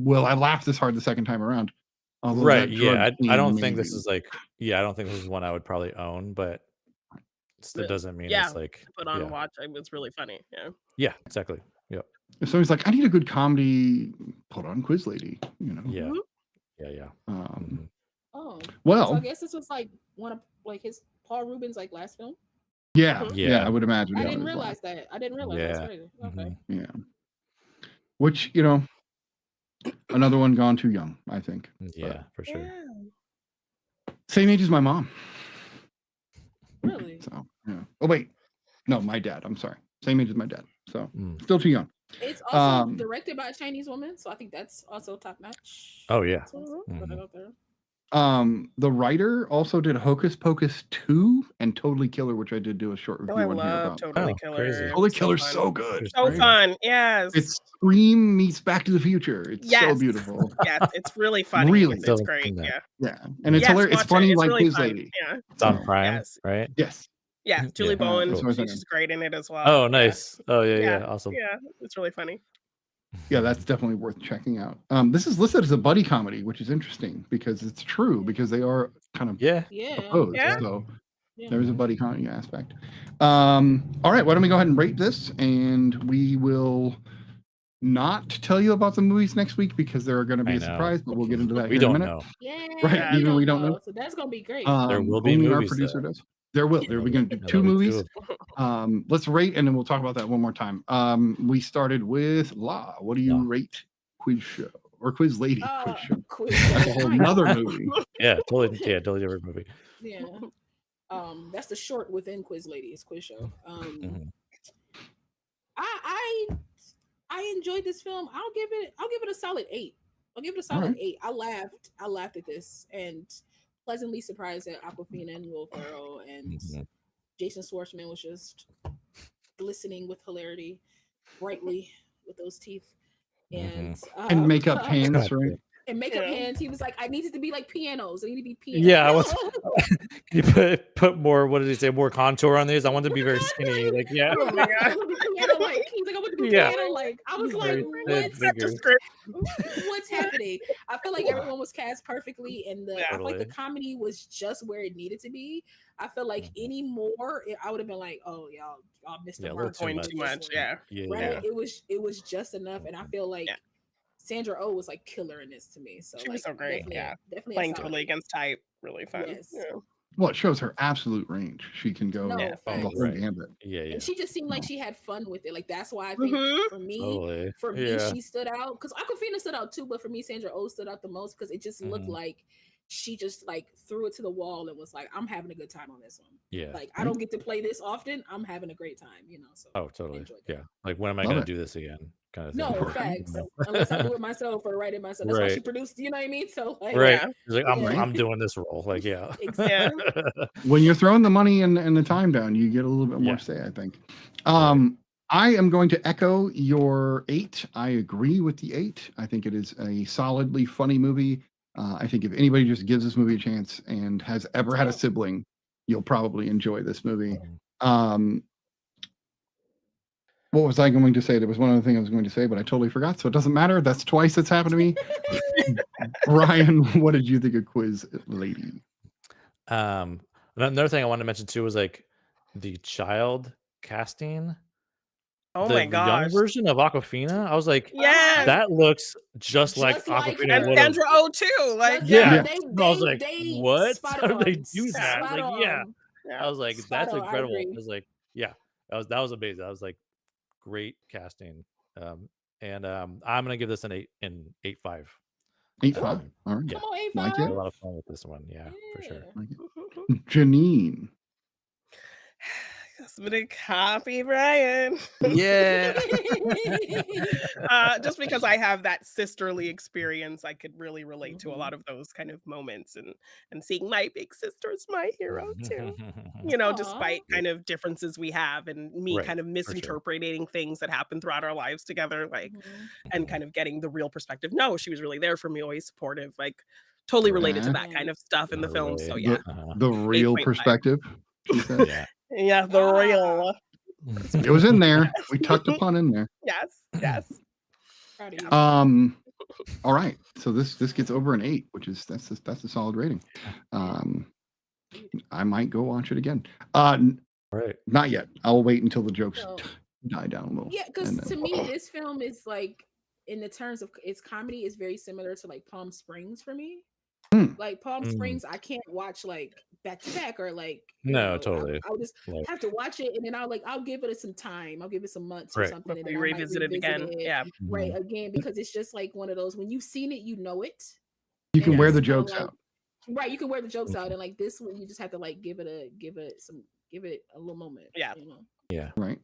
will I laugh this hard the second time around? Although Right. that Yeah. drug I don't scene think this maybe. is like. Yeah, I don't think this is one I would probably own, but it doesn't mean Yeah, it's like. put on Yeah. and watch. It's really funny. Yeah. Yeah. Exactly. Yep. If somebody's like, I need a good comedy, put on Quiz Lady. You know. Yeah. Mhm. Yeah. Yeah. Oh, so I Well, guess this was like one of like his Paul Rubin's like last film. yeah, Mhm. yeah, I would imagine. I that didn't was realize that. I didn't realize Yeah. that's crazy. Okay. Yeah. Which, you know, another one gone too young, I think. Yeah. For sure. Yeah. Same age as my mom. Really? So, yeah. Oh, wait. No, my dad. I'm sorry. Same age as my dad. So, Mm. still too young. It's also directed by a Chinese woman, so I think that's also top notch. Oh yeah. So let's put it out there. The writer also did Hocus Pocus 2 and Totally Killer, which I did do a short Oh, review I on here love about. Totally Oh, Killer. crazy. Totally So Killer's fun. so good. So Right? fun. Yes. It's Scream meets Back to the Future. It's so Yes. beautiful. Yes, it's really funny. Really? It's Still great. in there. Yeah. Yeah. And it's Yes, hilarious. It's watch it. funny It's like really Quiz fun. Lady. Yeah. It's on So, Prime, Yes. right? yes. Yeah. Julie Yeah. Bowen. That's what I She's think. great in it as well. Oh, Yeah. nice. Oh yeah. Awesome. Yeah. It's really funny. Yeah, that's definitely worth checking out. This is listed as a buddy comedy, which is interesting because it's true because they are kind of Yeah. Yeah. opposed. Yeah. So Yeah. there is a buddy comedy aspect. All right, why don't we go ahead and rate this, and we will not tell you about the movies next week because they're going to be I a know. surprise, but we'll get into that We here in a don't minute. know. Yeah. Right, even we don't know. So that's gonna be great. There will be only our movies, producer though. does. There will. We're going to do Yeah, two there'll be movies. Let's rate, and then we'll talk about that one more time. We started with La. What do you La. rate Quiz Show or Quiz Lady? Quiz Show. Quiz That's a Show. whole My nother God. movie. Yeah, totally different movie. Yeah. That's the short within Quiz Lady. It's Quiz Show. Mhm. I enjoyed this film. I'll give it a solid 8. I'll give it a solid Alright. 8. I laughed at this and pleasantly surprised that Awkwafina and Will Ferrell and Mhm. Jason Schwartzman was just glistening with hilarity, brightly with those teeth. And And makeup hands, right? and makeup Yeah. hands. He was like, I need it to be like pianos. They need to be pianos. Yeah, I was. Can you put more? What did he say? More contour on these? I want them to be very skinny. Like, yeah. Oh my God. Piano, like he's like, I want to be Yeah. piano. Like I was like, Very thin what's figures. what's happening? I feel like everyone was cast perfectly, and I feel like the Totally. comedy was just where it needed to be. I feel like any more, I would have been like, oh y'all missed the Yeah, a mark. little Going much. too much. Yeah. Yeah. Right. It was just enough, and I feel like Yeah. Sandra Oh was like killer in this to me. So She was like, so great. definitely, Yeah. definitely a Playing solid totally 8. against type. Really fun. Yes. Yeah. Well, it shows her absolute range. She can go No, the facts. whole Right. gambit. Yeah. And she just seemed like she had fun with it. Like that's why I think Mhm. for me, Totally. Yeah. she stood out. Because Awkwafina stood out too, but for me, Sandra Oh stood out the most because it just looked like she just like threw it to the wall and was like, "I'm having a good time on this one." Yeah. Like I don't get to play this often. I'm having a great time, you know. So Oh, totally. enjoyed that. Yeah. Like, when am I Love going it. to do this again? Kind of thing. No facts. Unless I do it myself or write it myself. That's why she Right. produced. You know what I mean? So like, Right. Yeah. She's like, Yeah. I'm doing this role. Like, yeah. Exactly. When you're throwing the money and the time down, you get a little bit more Yeah. say, I think. I am going to echo your 8. I agree with the 8. I think it is a solidly funny movie. I think if anybody just gives this movie a chance and has ever had a sibling, you'll probably enjoy this movie. What was I going to say? There was one other thing I was going to say, but I totally forgot. So it doesn't matter. That's twice it's happened to me. Ryan, what did you think of Quiz Lady? Another thing I wanted to mention too was like the child casting. Oh the my young gosh. version of Awkwafina. I was like, Yes. that looks just like Just like Awkwafina And would have. Sandra Oh too. Like Yeah. They, I was like, they what? spot How did they on. do that? Spot Like, on. yeah. Yeah. I was like, Spot that's on. I incredible. I agree. was like, yeah, that was amazing. I was like, great casting. And I'm gonna give this an 8.5. 8.5. All right. Yeah, Come on, Like I had a it. lot of fun with this one. Yeah, for sure. Like it. Janine. Cosmetic copy, Brian. Yeah. Just because I have that sisterly experience, I could really relate to a lot of those kind of moments, and seeing my big sister's my hero too. Aw. Despite kind of differences we have, and me Right, kind of for sure. misinterpreting things that happen throughout our lives together, like, Mhm. and kind of getting the real perspective. No, she was really there for me, always supportive, like totally related to Yeah. that kind of stuff in the film. So yeah, The real 8.5. perspective. She said. Yeah. Yeah, the real. It was in there. We tucked a pun in there. Yes. Proud of you. All right. So this gets over an 8, which is that's a solid rating. I might go watch it again. Right. Not yet. I'll wait until the jokes So- die down a little. Yeah, because and then- to me, this film is like, in the terms of its comedy, is very similar to like Palm Springs for me. Like Palm Springs, I can't watch like back to back or like. No, totally. I'll just Like- have to watch it, and then I'll give it some time. I'll give it some months or Right. something, and Before then you I might revisit it again. it, Yeah. right again, because it's just like one of those, when you've seen it, you know it. You can and wear it's the kinda jokes like- out. Right, you can wear the jokes out, and like this one, you just have to like give it a little moment. Yeah. You know? Yeah. Right.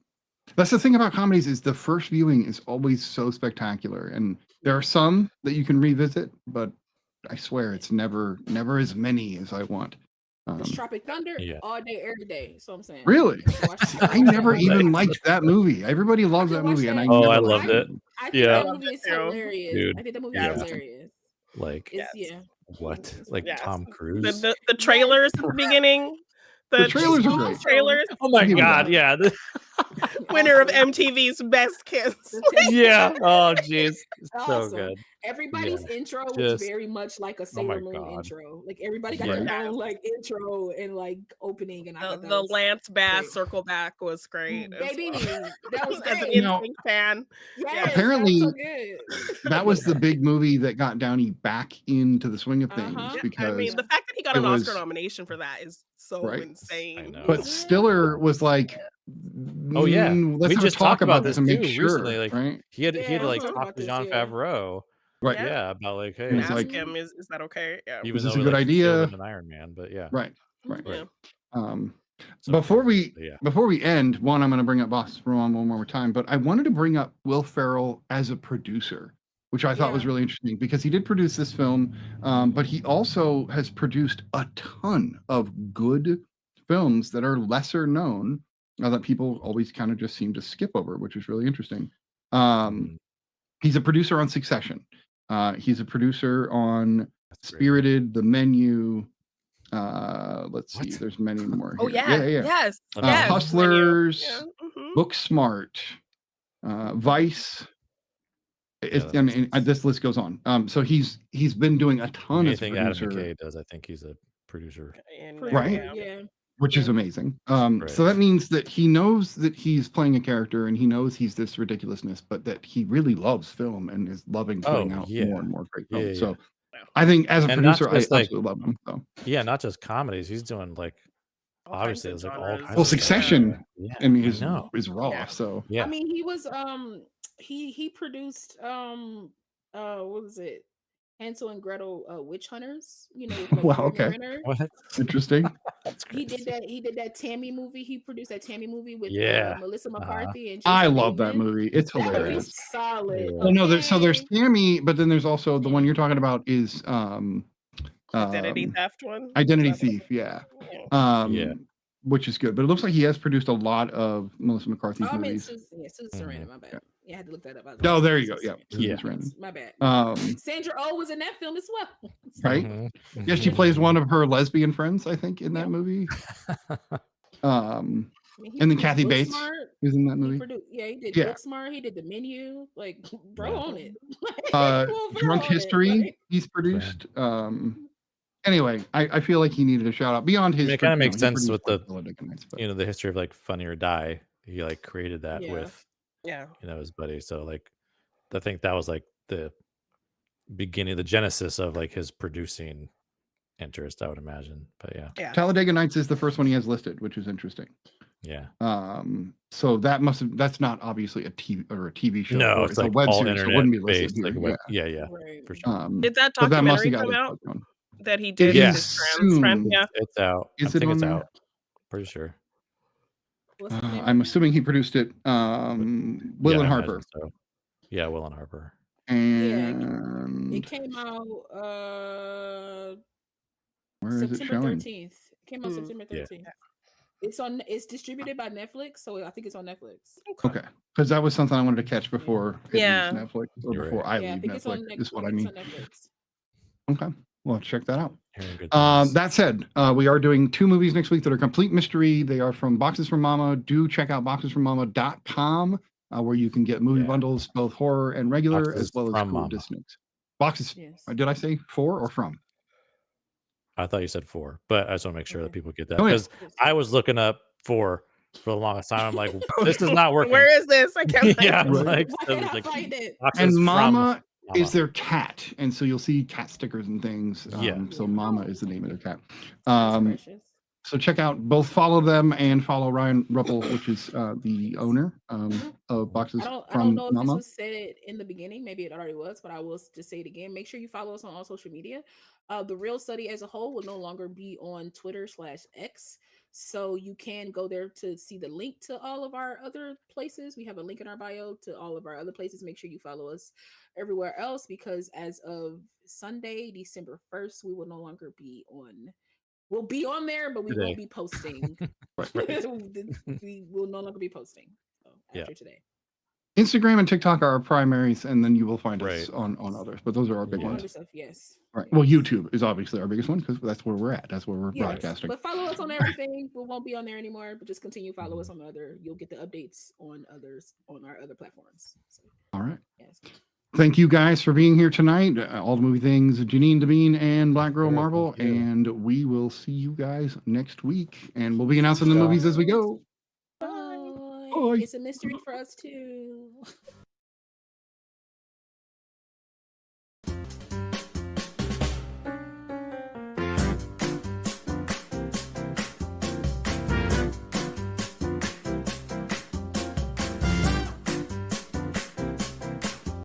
That's the thing about comedies, is the first viewing is always so spectacular, and there are some that you can revisit, but I swear it's never as many as I want. It's Tropic Thunder Yeah. all day, every day. So I'm saying. Really? Watch it. I never Watch even it. liked that movie. Everybody loves I that watched movie, and I that. Oh, never I liked loved it. I think Yeah. that Loved movie it is too. hilarious. Dude. I think that movie Yeah. is hilarious. Like It's Yes. what? Like Yes. Tom Cruise. The trailers at the beginning. The trailers are Awesome. great. Trailers. Oh my Give me god, that. yeah. Winner of Awesome. MTV's Best Kiss. Yeah. Oh jeez. So Awesome. good. Everybody's Yeah. intro was Just- very much like a my Sailor Moon God. intro. Like everybody got Right. their own like intro and like opening, and I thought that The was Lance Bass great. circle back was great. as Baby, well. that was As an great. Now- instinct fan. Yes, Apparently, that was so good. That was the big movie that got Downey back into the swing of things, Uh-huh. because I mean, the fact that he got it an Oscar was- nomination for that is so Right. insane. I know. but Stiller was like, Oh, yeah. let's We have a just talk talked about about this this and make too sure, recently, like, right? He had Yeah, to like we talked talk about to this, Jon yeah. Favreau. Right. Yeah, about like, hey, He's Ask like- him, is that okay? Yeah. even Is this though a good like, he idea? killed an Iron Man, but yeah. Right. Right. Yeah. So, Before we yeah. before we end, one, I'm going to bring up Boss Ron one more time, but I wanted to bring up Will Ferrell as a producer, which I thought was Yeah. really interesting, because he did produce this film, but he also has produced a ton of good films that are lesser known, that people always kind of just seem to skip over, which is really interesting. He's a producer on Succession. He's a producer on That's great. Spirited, The Menu. Let's see, What? there's many more. Oh here. yeah. yeah. Yes. Uh, yes. Hustlers, Yeah. Mhm. Booksmart, Vice. This list goes on. So he's been doing a ton Anything as a Adam producer, McKay does, I think he's a producer. And, Right. Yeah. which is amazing. Right. So that means that he knows that he's playing a character, and he knows he's this ridiculousness, but that he really loves film and is loving putting out yeah. more and more great Yeah, films. yeah. So I think as a And not producer, I just, like- absolutely love him. So. Yeah, not just comedies. He's doing like All obviously kinds it's of like all genres. kinds Well, of stuff. Succession, Yeah, I mean, I know. is raw. Yeah. So Yeah. I mean, he was he produced what was it? Hansel and Gretel Witch Hunters, with, like, Wow, Jeremy okay. Renner. What? interesting. That's He crazy. did that Tammy movie. He produced that Tammy movie with Yeah. Melissa Uh-huh. McCarthy and I Jason love that Bateman. movie. It's That movie hilarious. is solid. Yeah. Well, no, so there's okay? Tammy, but then there's also the one you're talking about is Identity theft one. Identity Is that Thief. Yeah. Yeah. Yeah. Which is good, but it looks like he has produced a lot of Melissa McCarthy's Oh, I meant movies. Susan Mhm. Sarandon. My bad. Yeah, I had to look that up. I was Oh, like, there you go. Susan Yeah, Sarandon. Yeah. Susan Sarandon. My bad. Um, Sandra Oh was in that film as well. right? Mhm. Yeah, she plays one of her lesbian friends, I think, in that Yep. movie. I mean, he And then produced Kathy Bates Booksmart. is in that He movie. produced, he did Yeah. Booksmart. He did The Menu. Like, bro, Yeah. on it. Uh, Come on, bro, Drunk on it, History, like- he's produced. Anyway, I feel like he needed a shout out beyond his. I mean, it kinda makes he sense produced, with like, the- Talladega Nights, but- The history of like Funny or Die. He like created that Yeah. with Yeah. his buddy. So like I think that was like the beginning, the genesis of like his producing interest, I would imagine. But yeah. Yeah. Talladega Nights is the first one he has listed, which is interesting. Yeah. So that's not obviously a TV show. No, or it's like a web all series, so it internet wouldn't be listed based. here. Like web, yeah. yeah, Right. for sure. Did that but that must documentary have got come his out plug on. that he did It with is his trans friend? soon. Yeah. It's out. Is I it think on it's there? out. Pretty sure. What's the name I'm of it? assuming he produced it. Will Yeah, and I Harper. imagine so. Yeah, Will and Harper. And It came out where is it September showing? 13th. It came out September Yeah. 13th. It's distributed by Netflix, so I think it's on Netflix. Okay, because that was something I wanted to catch before it Yeah. leaves Netflix or You're before right. I Yeah, I leave think it's on Netflix. Is what I It's mean. on Netflix. Okay, well, check that out. Hearing good things. That said, we are doing 2 movies next week that are complete mystery. They are from Boxes from Mama. Do check out boxesfrommama.com, where you can get movie Yeah. bundles, both horror and regular, Boxes as well as from cool Mama. distance. Boxes. Yes. Did I say for or from? I thought you said 4, but I just want to make sure that Okay. people get that Oh, yeah. because I was looking up for the longest time. I'm like, this is not working. Where is this? I can't find Yeah, it. I'm like, Why so can't it's I like find it? boxes And from Mama is Mama. their cat, and so you'll see cat stickers and things. Yeah. So Yeah. Mama is the name of their cat. That's precious. So check out both, follow them and follow Ryan Ruppel, which is the owner of Boxes I don't from know if Mama. this was said in the beginning. Maybe it already was, but I will just say it again. Make sure you follow us on all social media. The Real Study as a whole will no longer be on Twitter/X. So you can go there to see the link to all of our other places. We have a link in our bio to all of our other places. Make sure you follow us everywhere else, because as of Sunday, December 1st, we will no longer be on. We'll be on there, but we Today. won't be posting. Right. We will no longer be posting after Yeah. today. Instagram and TikTok are our primaries, and then you will find us Right. on others. But those are our big Yeah. All ones. other stuff, yes. Right. Yes. Well, YouTube is obviously our biggest one because that's where we're at. That's where we're Yes, broadcasting. but follow us on everything. We won't be on there anymore, but just continue to follow us on the other. You'll get the updates on others on our other platforms. So, All right. yes. Thank you guys for being here tonight. All the movie things, JeannineDaBean and BlackGirlMarvel, Thank you. and we will see you guys next week. And we'll be announcing the movies as we go. Bye. Bye. It's a mystery for us too.